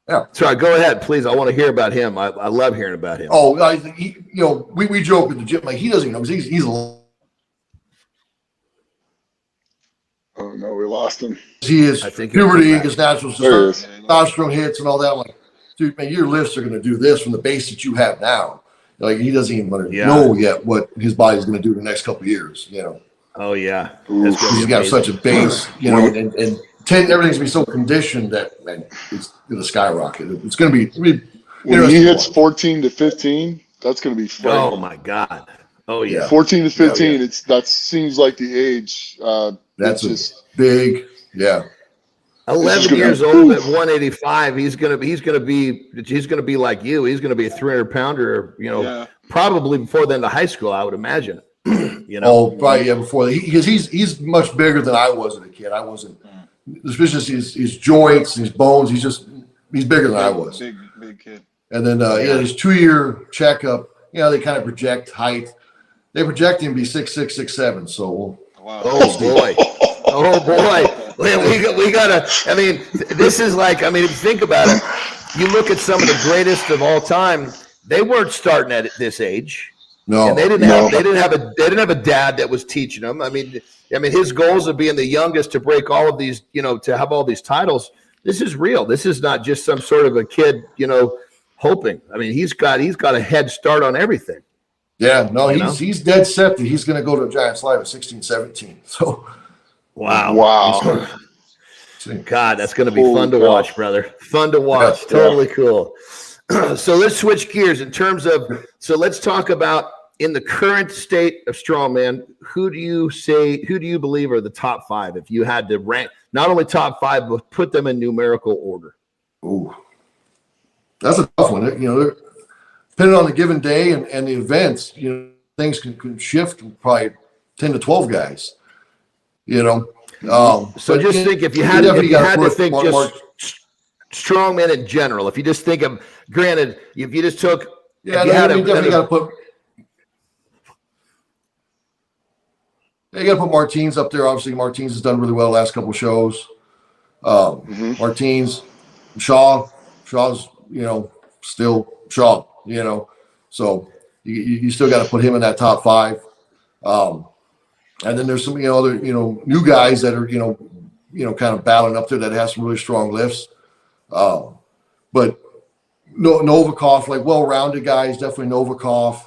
Yeah. Sorry, go ahead, please. I want to hear about him. I love hearing about him. Oh, you know, we joke at the gym, like, he doesn't know because he's oh no, we lost him. He is puberty, his natural testosterone hits and all that. I'm like, dude, man, your lifts are going to do this from the base that you have now. Like, he doesn't even know yet what his body's going to do in the next couple of years. You know. Oh yeah, he's got such a base, you know, and everything's gonna be so conditioned that, man, it's gonna skyrocket. It's gonna be when he hits 14 to 15, that's gonna be fun. Oh my god. Oh yeah. 14 to 15, that seems like the age. That's just big. Yeah. 11 years old at 185. He's gonna be like you. He's gonna be a 300-pounder. You know, probably before the end of high school, I would imagine. You know. Oh, probably before because he's much bigger than I was as a kid. I wasn't. Especially his joints, his bones. He's bigger than I was. Big kid. And then his 2-year checkup. You know, they kind of project height. They project him to be 6'6", 6'7". So. Wow. Oh boy. Oh boy. We gotta. I mean, this is like. I mean, if you think about it, you look at some of the greatest of all time. They weren't starting at this age. No, and they didn't have a dad that was teaching them. I mean, his goals of being the youngest to break all of these, you know, to have all these titles. This is real. This is not just some sort of a kid, you know, hoping. I mean, he's got a head start on everything. Yeah, no, he's dead set that he's going to go to Giants Live at 16, 17. So, wow. God, that's going to be fun to watch, brother. Fun to watch. Yeah, totally cool. So let's switch gears in terms of. So let's talk about. In the current state of strongman, who do you believe are the top 5? If you had to rank, not only top 5, but put them in numerical order. Ooh, that's a tough one. You know, depending on the given day and the events, you know, things can shift from probably 10 to 12 guys. You know, so just think if you had to think just strongman in general. If you just think of, granted, if you just took, you definitely got to put. You got to put Martins up there. Obviously, Martins has done really well the last couple of shows. Martins, Shaw's, you know, still Shaw, you know. So you still got to put him in that top 5. And then there's some, you know, other, you know, new guys that are, you know, kind of battling up there that have some really strong lifts. But Novikov, like well-rounded guys, definitely Novikov.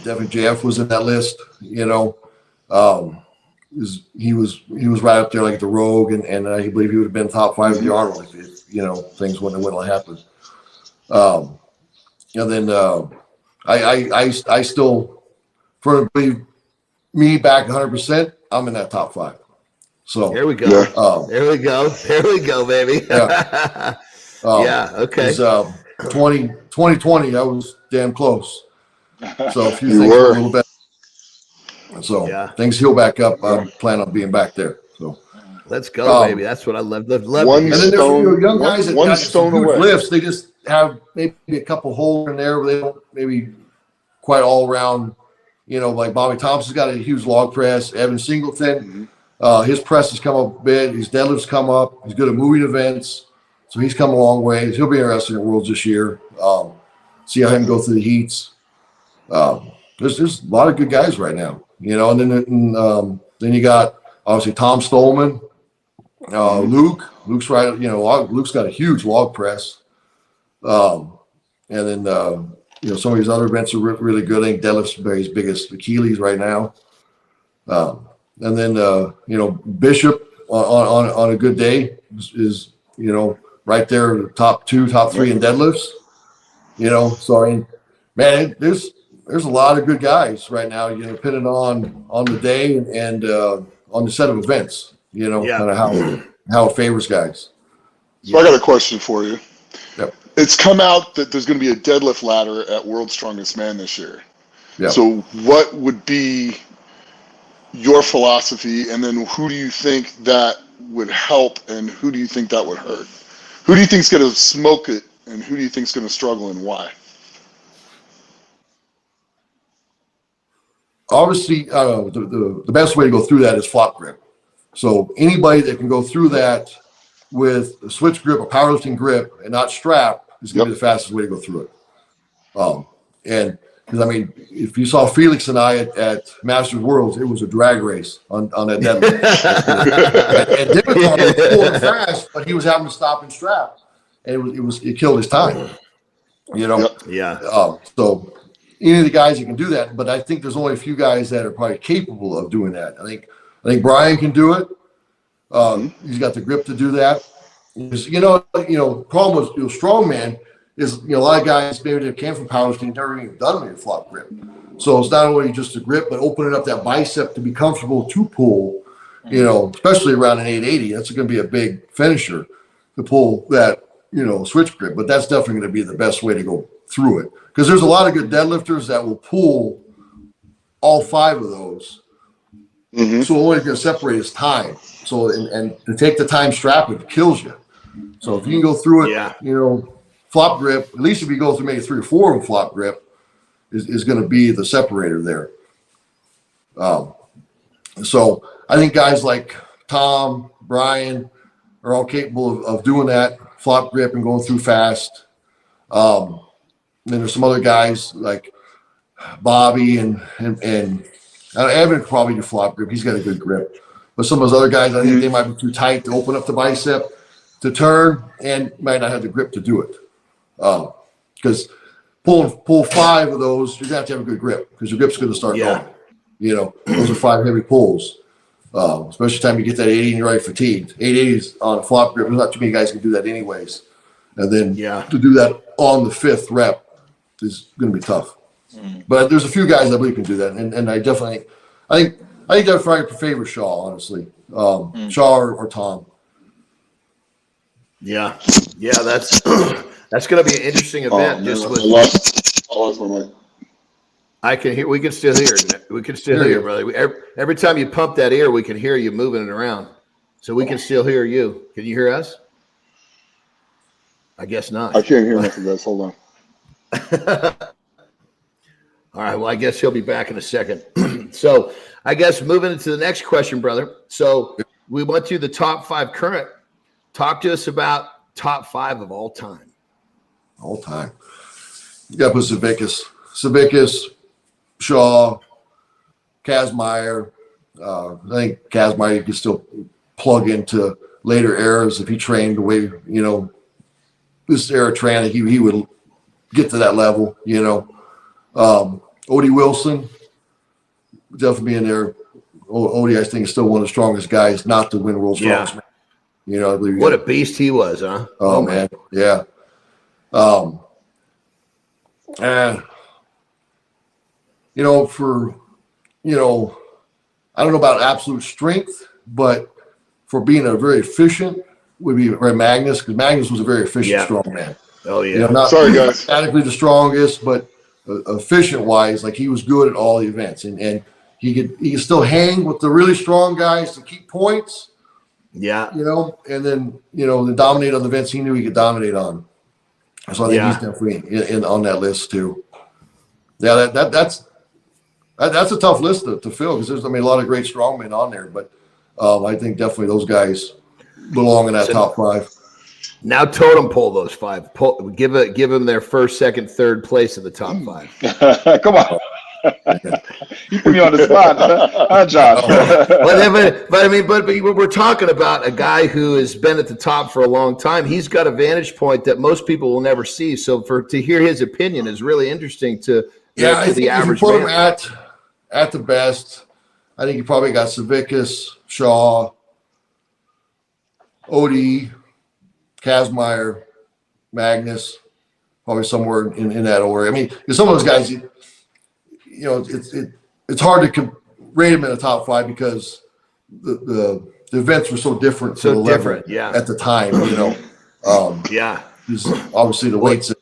Definitely JF was in that list, you know. He was right up there like the Rogue, and I believe he would have been top 5 of the Arnold if you know, things wouldn't have happened. And then I still, for me back 100%, I'm in that top 5. So there we go. There we go, baby. Yeah. Yeah. Okay. 2020, I was damn close. So a few things were a little better. So things heal back up. I plan on being back there. So let's go, baby. That's what I love. One and then there's young guys that one got stone some huge away. lifts. They just have maybe a couple holes in there where they don't maybe quite all around. You know, like Bobby Thompson's got a huge log press. Evan Singleton, his press has come up a bit. His deadlifts come up. He's good at moving events. So he's come a long way. He'll be interested in Worlds this year. See how him go through the heats. There's a lot of good guys right now, you know. And then you got obviously Tom Stolman, Luke's right. You know, Luke's got a huge log press. And then you know, some of these other events are really good. I think Deadlift's his biggest Achilles right now. And then you know, Bishop on a good day is you know, right there, top 2, top 3 in deadlifts. You know, so I mean, man, there's a lot of good guys right now. You know, depending on the day and on the set of events. You know, kind of how it favors guys. So I got a question for you. Yep. It's come out that there's going to be a deadlift ladder at World's Strongest Man this year. Yep. So what would be your philosophy, and then who do you think that would help, and who do you think that would hurt? Who do you think's going to smoke it, and who do you think's going to struggle, and why? Obviously, the best way to go through that is flop grip. So anybody that can go through that with a switch grip, a powerlifting grip, and not strap is going to be the fastest way to go through it. And because I mean, if you saw Felix and I at Masters Worlds, it was a drag race on that deadlift. and Dickinson was pulling fast, but he was having to stop and strap, and it killed his time. You know. So any of the guys that can do that, but I think there's only a few guys that are probably capable of doing that. I think Brian can do it. He's got the grip to do that. You know, problem with strongman is, you know, a lot of guys maybe that came from powerlifting never even done a flop grip. So it's not only just a grip, but opening up that bicep to be comfortable to pull. You know, especially around an 880, that's going to be a big finisher to pull that, you know, switch grip. But that's definitely going to be the best way to go through it, because there's a lot of good deadlifters that will pull all 5 of those. So only going to separate is time. So and to take the time strap, it kills you. So if you can go through it, you know, flop grip, at least if you go through maybe 3 or 4 of flop grip, is going to be the separator there. So I think guys like Tom, Brian are all capable of doing that flop grip and going through fast. And then there's some other guys like Bobby and Evan could probably do flop grip. He's got a good grip. But some of those other guys, I think they might be too tight to open up the bicep to turn, and might not have the grip to do it. Because pull 5 of those, you're going to have a good grip, because your grip's going to start going. You know, those are 5 heavy pulls. Especially the time you get that 80 and you're already fatigued. 880s on a flop grip, there's not too many guys can do that anyways. And then to do that on the 5th rep is going to be tough. But there's a few guys I believe can do that, and I definitely, I think that I favor Shaw, honestly, Shaw or Tom. Yeah, that's that's going to be an interesting event. I lost my mic. I can hear. We can still hear. We can still hear, brother. Every time you pump that ear, we can hear you moving it around, so we can still hear you. Can you hear us? I guess not. I can't hear nothing, guys. Hold on. All right. Well, I guess he'll be back in a second. So I guess moving into the next question, brother. So we went through the top 5 current. Talk to us about top 5 of all time. All time. You got to put Savickas, Shaw, Kazmaier. I think Kazmaier could still plug into later eras if he trained the way, you know, this era training, he would get to that level, you know. Odie Wilson, definitely being there. Odie, I think, is still one of the strongest guys not to win World Strongest Man. You know, I believe what a beast he was, huh? Oh man, yeah. And you know, I don't know about absolute strength, but for being a very efficient would be Magnus, because Magnus was a very efficient strong man. Oh yeah. You know, not Sorry, guys. statically the strongest, but efficient wise, like he was good at all the events, and he could still hang with the really strong guys to keep points. Yeah. You know, and then to dominate on the events he knew he could dominate on. So I think he's definitely in on that list too. Yeah, that's a tough list to fill, because there's a lot of great strongmen on there, but I think definitely those guys belong in that top 5. Now totem pole those 5. Give them their first, second, third place in the top 5. Come on. You put me on the spot, huh, John? but we're talking about a guy who has been at the top for a long time. He's got a vantage point that most people will never see. So to hear his opinion is really interesting to I think the average if you put man. him at the best, I think you probably got Savickas, Shaw, Odie, Kazmaier, Magnus, probably somewhere in that order. I mean, because some of those guys, it's hard to rate them in the top 5 because the events were so different. So different, at the time, because obviously the weights that,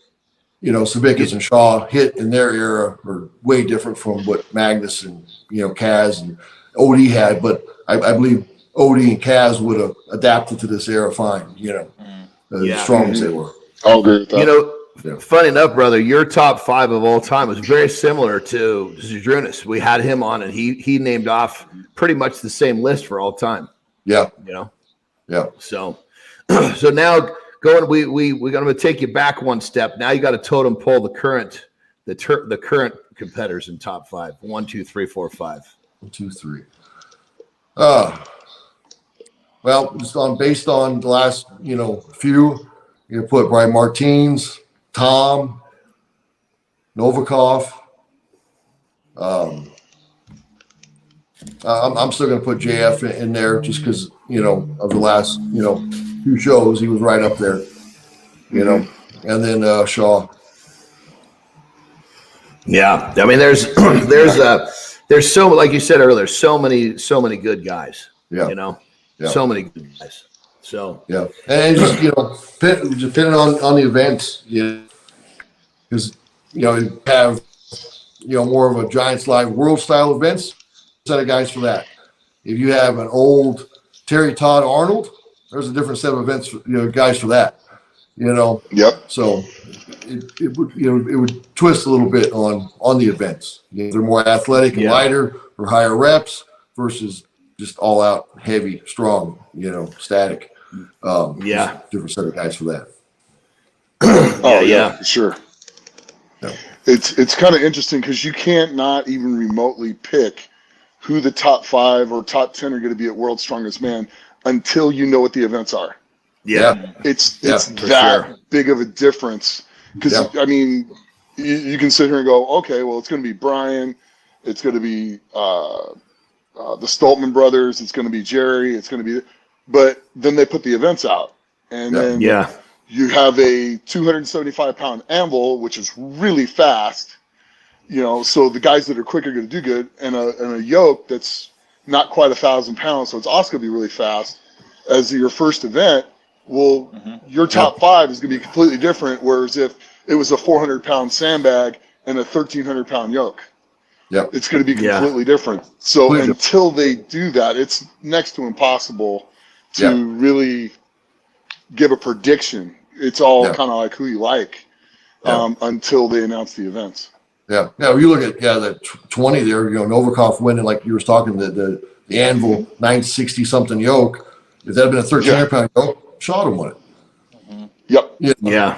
Savickas and Shaw hit in their era are way different from what Magnus and, Kaz and Odie had. But I believe Odie and Kaz would have adapted to this era fine, as strong as they were. I'll agree with that. Funny enough, brother, your top 5 of all time was very similar to Zydrunas. We had him on, and he named off pretty much the same list for all time. Yeah. Yeah. So now we're going to take you back one step. Now you got to totem pole the current competitors in top 5. 1, 2, 3, 4, 5. 1, 2, 3. Well, just based on the last few, you put Brian Martins, Tom, Novikov. I'm still going to put JF in there just because of the last few shows he was right up there, and then Shaw. Yeah, I mean there's so, like you said earlier, so many good guys. So many good guys. So and just depending on the events, because you have more of a Giants Live World style events, set of guys for that. If you have an old Terry Todd Arnold, there's a different set of events, guys for that. Yep. So it would twist a little bit on the events. They're more athletic and lighter or higher reps versus just all out heavy, strong, static. Different set of guys for that. For sure. Yeah. It's kind of interesting because you can't not even remotely pick who the top 5 or top 10 are going to be at World's Strongest Man until you know what the events are. Yeah. It's that big of a difference because I mean you can sit here and go, okay, well it's going to be Brian, it's going to be the Stoltman brothers, it's going to be Jerry, it's going to be, but then they put the events out, and then you have a 275-pound anvil, which is really fast, so the guys that are quick are going to do good, and a yoke that's not quite 1,000 pounds, so it's also going to be really fast. As your first event, well, your top 5 is going to be completely different, whereas if it was a 400-pound sandbag and a 1,300-pound yoke, it's going to be completely different. So until they do that, it's next to impossible to really give a prediction. It's all kind of like who you like until they announce the events. Yeah. Now, if you look at that 20 there, Novikov winning, like you were talking, the anvil 960 something yoke. If that had been a 1,300-pound yoke, Shaw would have won it. Yep. It's the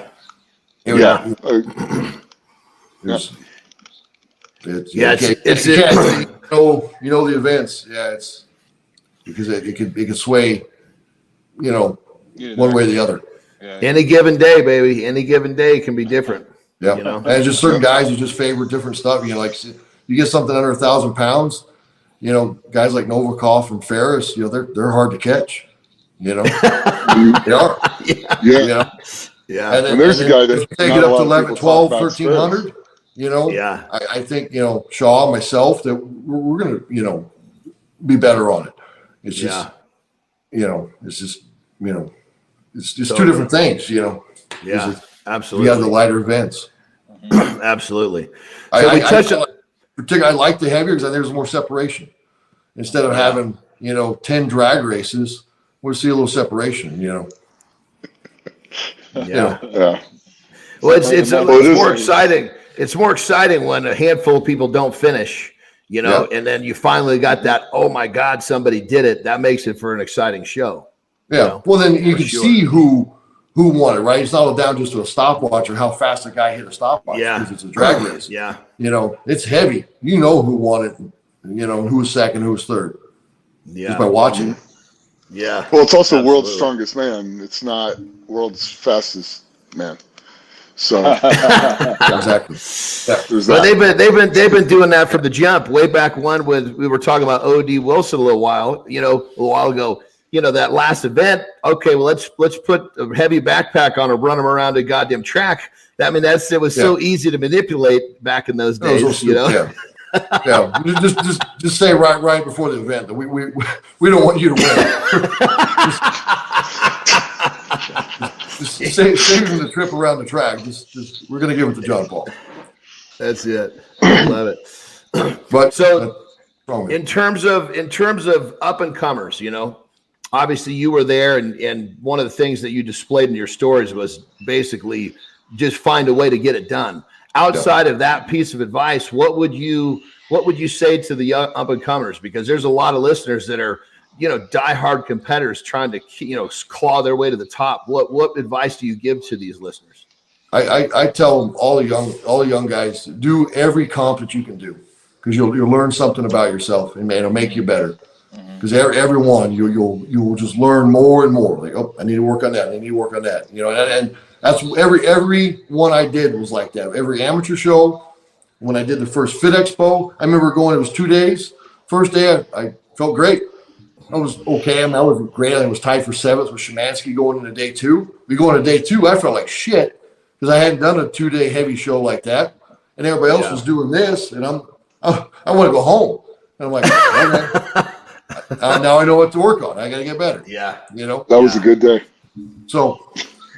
events. Yeah, it's because it could sway, one way or the other. Any given day, baby. Any given day can be different. Yeah. You know? And just certain guys who just favor different stuff. You know, like you get something under 1,000 pounds, you know, guys like Novikov and Ferris, you know, they're hard to catch. You know, they are. Yeah. You know? Yeah. And there's a guy that take it up to 11, 12, 1,300. You know, I think, you know, Shaw, myself, that we're going to, you know, be better on it. It's just, you know, it's just, you know, it's just two different things, you know. Yeah, absolutely. You have the lighter events. Absolutely. So I like the heavier because there's more separation. Instead of having, you know, 10 drag races, we'll see a little separation, you know. Yeah. Well, it's more exciting. It's more exciting when a handful of people don't finish, you know, and then you finally got that, oh my God, somebody did it. That makes it for an exciting show. Yeah. You know, well, then you can see who won it, right? It's not all down just to a stopwatch or how fast a guy hit a stopwatch because it's a drag race. Yeah. You know, it's heavy. You know who won it, you know, who was second, who was third. Yeah. Just by watching it. Yeah. Well, it's also world's strongest man. It's not world's fastest man. So exactly. But they've been doing that from the jump way back when we were talking about O.D. Wilson a little while ago. You know, that last event. Okay, well let's put a heavy backpack on and run him around a goddamn track. I mean, it was so easy to manipulate back in those days. You know. Yeah, just say right before the event that we don't want you to win. just saving the trip around the track. Just we're gonna give it to John Paul. That's it. I love it. But so in terms of up and comers, you know, obviously you were there, and one of the things that you displayed in your stories was basically just find a way to get it done. Outside of that piece of advice, what would you say to the young up and comers? Because there's a lot of listeners that are, you know, diehard competitors trying to, you know, claw their way to the top. What advice do you give to these listeners? I tell them, all the young guys, do every comp that you can do, because you'll learn something about yourself, and it'll make you better. Because everyone you'll just learn more and more. Like, oh, I need to work on that. I need to work on that. You know, and that's every one I did was like that. Every amateur show, when I did the first Fit Expo, I remember going. It was 2 days. First day, I felt great. I was okay. I mean, I wasn't great. I was tied for 7th with Szymanski going into day 2. We go into day 2, I felt like shit because I hadn't done a 2-day heavy show like that, and everybody else was doing this, and I want to go home. And I'm like, okay. Now I know what to work on. I got to get better. Yeah, you know, that was a good day. So.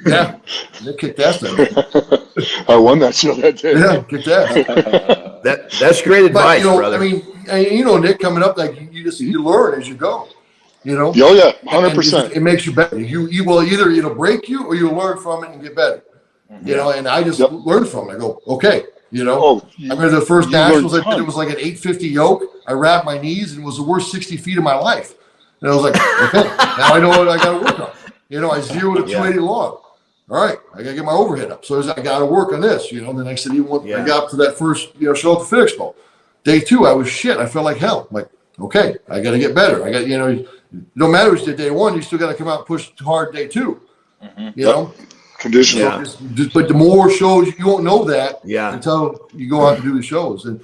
Yeah, they kicked ass that. I won that show that day. Yeah, kicked ass. That's great advice, you know, brother. I mean, you know, Nick, coming up, like you learn as you go. You know. Oh yeah, 100%. It makes you better. You will either it'll break you or you'll learn from it and get better. You know, and I just learned from it. I go, okay. You know, I remember the first nationals I did. It was like an 850 yoke. I wrapped my knees and it was the worst 60 feet of my life. And I was like, okay, now I know what I got to work on. You know, I zeroed at 280 log. All right, I got to get my overhead up. So I got to work on this, you know. And then I said, I got up to that first, you know, show at the Fit Expo. Day 2, I was shit. I felt like hell. I'm like, okay, I got to get better. I got, you know, no matter what you did day 1, you still got to come out and push hard day 2. You know, conditioning. But the more shows, you won't know that until you go out and do the shows. And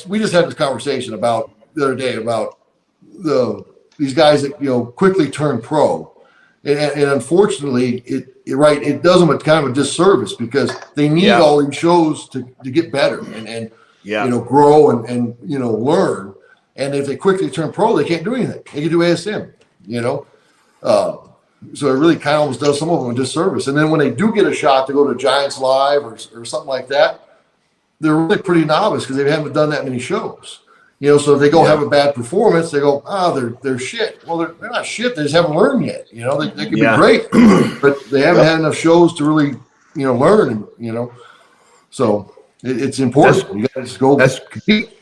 we just had this conversation about the other day about these guys that, you know, quickly turn pro. And unfortunately, it does them a kind of a disservice because they need all these shows to get better and you know, grow and you know, learn. And if they quickly turn pro, they can't do anything. They can do ASM, you know. So it really kind of almost does some of them a disservice. And then when they do get a shot to go to Giants Live or something like that, they're really pretty novice because they haven't done that many shows. You know, so if they go have a bad performance, they go, they're shit. Well, they're not shit. They just haven't learned yet. You know, they could be great, but they haven't had enough shows to really, you know, learn. You know, so it's important. You got to just go compete.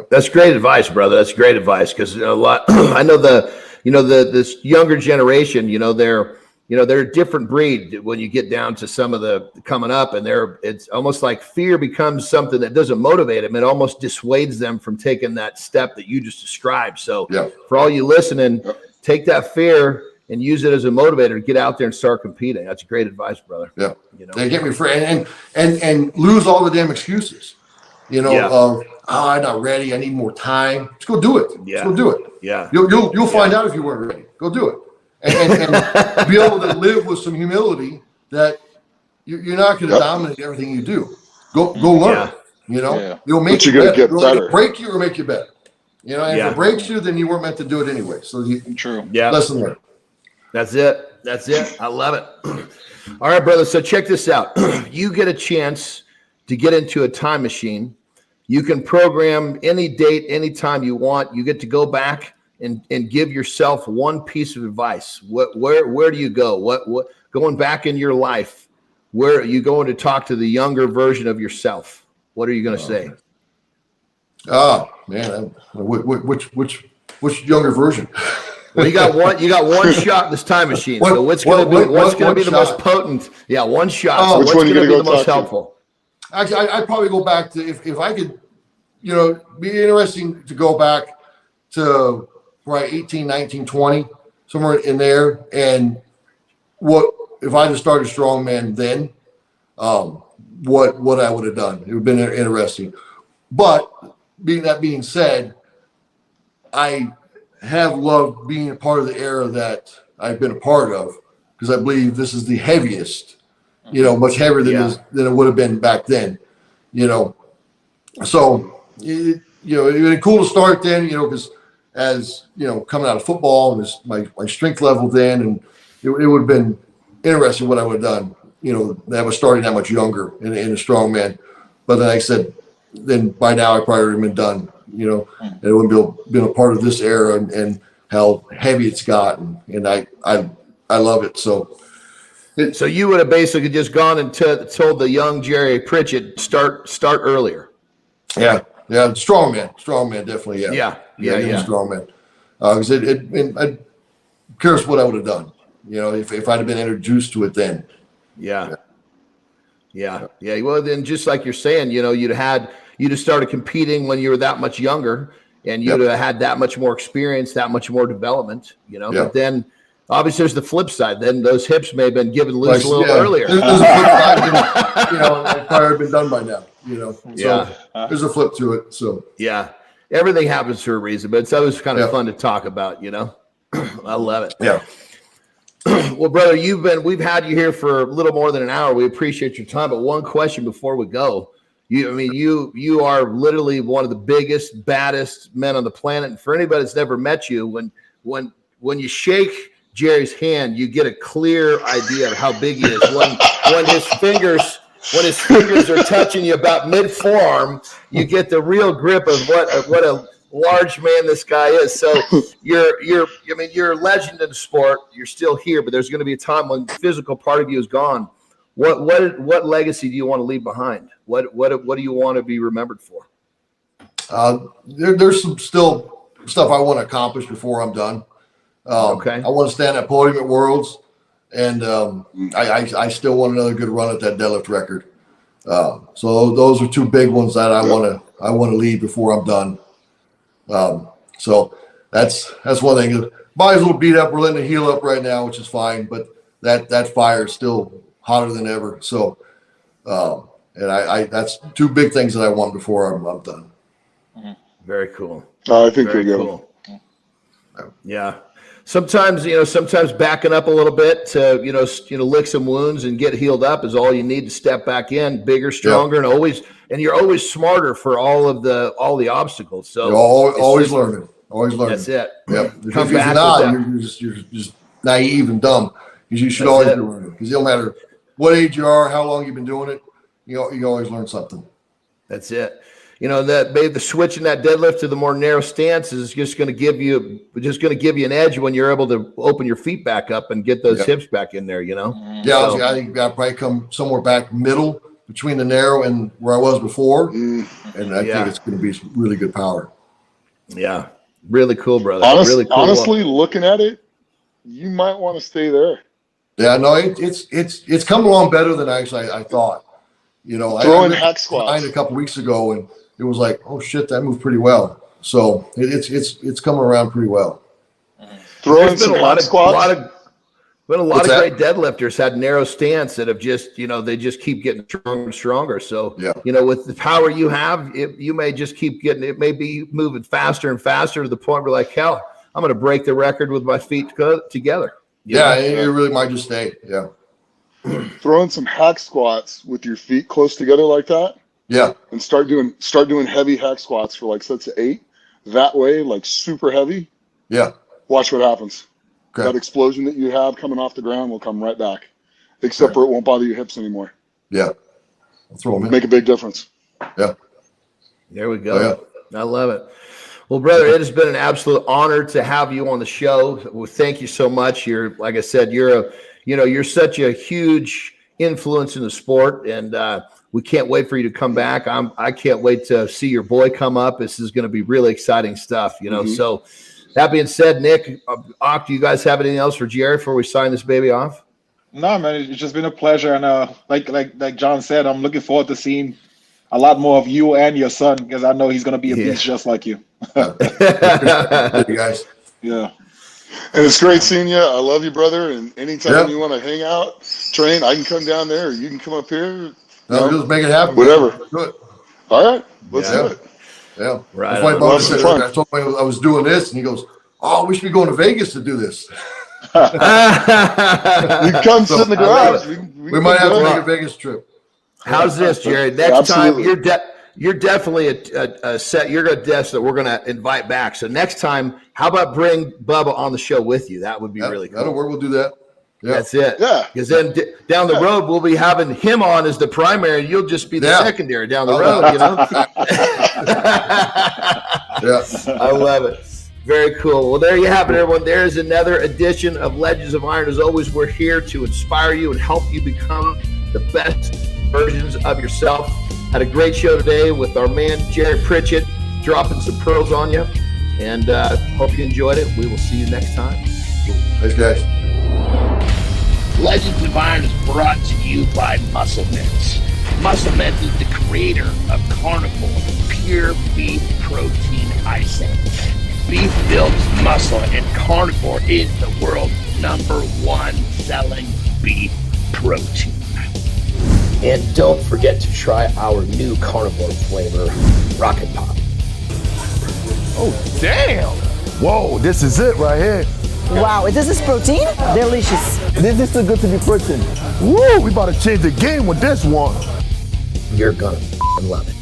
That's great advice, brother. That's great advice because a lot. I know this younger generation. You know, they're a different breed when you get down to some of the coming up, and it's almost like fear becomes something that doesn't motivate them. It almost dissuades them from taking that step that you just described. So for all you listening, take that fear and use it as a motivator to get out there and start competing. That's great advice, brother. Yeah. You know, they get me free and lose all the damn excuses, of, I'm not ready. I need more time. Just go do it. Yeah. Just go do it. Yeah. You'll find out if you weren't ready. Go do it. And be able to live with some humility that you're not going to dominate everything you do. Go learn. You'll make but you you're better. Get better. It'll break you or make you better. And if it breaks you, then you weren't meant to do it anyway. So True. Yeah. Lesson learned. That's it. I love it. All right, brother. So check this out. You get a chance to get into a time machine. You can program any date, anytime you want. You get to go back and give yourself one piece of advice. Where do you go? What going back in your life? Where are you going to talk to the younger version of yourself? What are you going to say? Oh man, which younger version? Well, you got one shot in this time machine. So what's going to be the most potent? Yeah, one shot. So which what's one going to be the most to? helpful? Actually, I'd probably go back to if I could, be interesting to go back to right 18, 19, 20, somewhere in there. And what if I just started Strongman then? What I would have done? It would have been interesting. But being said, I have loved being a part of the era that I've been a part of because I believe this is the heaviest, much heavier than it would have been back then, So, it would be cool to start then, because as, coming out of football and this, my strength level then, and it would have been interesting what I would have done, that was starting that much younger in a strongman. But then like I said, then by now I probably would have been done, and it wouldn't have been a part of this era and how heavy it's gotten. And I love it. So you would have basically just gone and told the young Jerry Pritchett start earlier. Yeah. Strongman, definitely. Yeah. Strongman. Because I'm curious what I would have done, if I'd have been introduced to it then. Yeah. Well, then just like you're saying, you'd have started competing when you were that much younger, and you'd have had that much more experience, that much more development, But then, obviously, there's the flip side. Then those hips may have been given loose a little earlier. There's a flip side, it probably have been done by now, So there's a flip to it. So everything happens for a reason, but it's always kind of fun to talk about, I love it. Yeah. Well, brother, we've had you here for a little more than an hour. We appreciate your time. But one question before we go. You are literally one of the biggest, baddest men on the planet. And for anybody that's never met you, when you shake Jerry's hand, you get a clear idea of how big he is. When his fingers are touching you about mid-forearm, you get the real grip of what a large man this guy is. So you're a legend in the sport. You're still here, but there's going to be a time when the physical part of you is gone. What legacy do you want to leave behind? What do you want to be remembered for? There's some still stuff I want to accomplish before I'm done. Okay. I want to stand at podium at Worlds, and I still want another good run at that deadlift record. So those are two big ones that I want to leave before I'm done. So that's one thing. Body's a little beat up. We're letting it heal up right now, which is fine. But that fire is still hotter than ever. So, and I that's two big things that I want before I'm done. Very cool. I think Very you're cool. Yeah. Sometimes backing up a little bit to, lick some wounds and get healed up is all you need to step back in, bigger, stronger, and you're always smarter for all the obstacles. So you're always learning. That's it. Yep. If you're not, you're just naive and dumb. You should always be learning, because it don't matter what age you are, how long you've been doing it, you always learn something. That's it. That maybe the switch in that deadlift to the more narrow stance is just going to give you an edge when you're able to open your feet back up and get those hips back in there. Yeah, so, I think I'll probably come somewhere back middle between the narrow and where I was before, and I think it's going to be some really good power. Yeah, really cool, brother. Really cool. Honestly, looking at it, you might want to stay there. Yeah, no, it's come along better than I thought. Throwing hack squats a couple weeks ago, and it was like, oh shit, that moved pretty well. So it's coming around pretty well. Throwing some hack squats. But a lot of great deadlifters had narrow stance that have just, they just keep getting stronger and stronger. So, with the power you have, you may just keep it may be moving faster and faster to the point where like, hell, I'm going to break the record with my feet together. It really might just stay. Yeah. Throwing some hack squats with your feet close together like that. Yeah. And start doing heavy hack squats for like sets of 8. That way, like super heavy. Yeah. Watch what happens. Okay. That explosion that you have coming off the ground will come right back, except for it won't bother your hips anymore. Yeah. I'll throw them in. Make a big difference. Yeah. There we go. Oh, yeah. I love it. Well, brother, it has been an absolute honor to have you on the show. Well, thank you so much. Like I said, you're such a huge influence in the sport, and we can't wait for you to come back. I can't wait to see your boy come up. This is going to be really exciting stuff, So that being said, Nick, do you guys have anything else for Jerry before we sign this baby off? No, man, it's just been a pleasure. And like John said, I'm looking forward to seeing a lot more of you and your son, because I know he's going to be a beast just like you. Thank you guys. Yeah. And it's great seeing you. I love you, brother. And anytime you want to hang out, train, I can come down there, or you can come up here. No, just make it happen. Whatever. Good. All right. Let's do it. Yeah. Right. That's why Bob said, I told him I was doing this, and he goes, "Oh, we should be going to Vegas to do this." You come sit in the garage. We might have to make a Vegas trip. How's this, Jerry? Next time you're definitely a set. You're a guest that we're going to invite back. So next time, how about bring Bubba on the show with you? That would be really cool. That'll work. We'll do that. Yeah. That's it. Yeah. Because then down the road, we'll be having him on as the primary. You'll just be the secondary down the road, Yeah. I love it. Very cool. Well, there you have it, everyone. There's another edition of Legends of Iron. As always, we're here to inspire you and help you become the best versions of yourself. Had a great show today with our man, Jerry Pritchett, dropping some pearls on you. And hope you enjoyed it. We will see you next time. Thanks, guys. Legends of Iron is brought to you by Muscle Mints. Muscle Mints is the creator of Carnivore Pure Beef Protein Icing. Beef builds muscle, and Carnivore is the world's #1 selling beef protein. And don't forget to try our new Carnivore flavor, Rocket Pop. Oh, damn. Whoa, this is it right here. Wow, is this protein? Delicious. This is too good to be protein. Woo, we about to change the game with this one. You're gonna love it.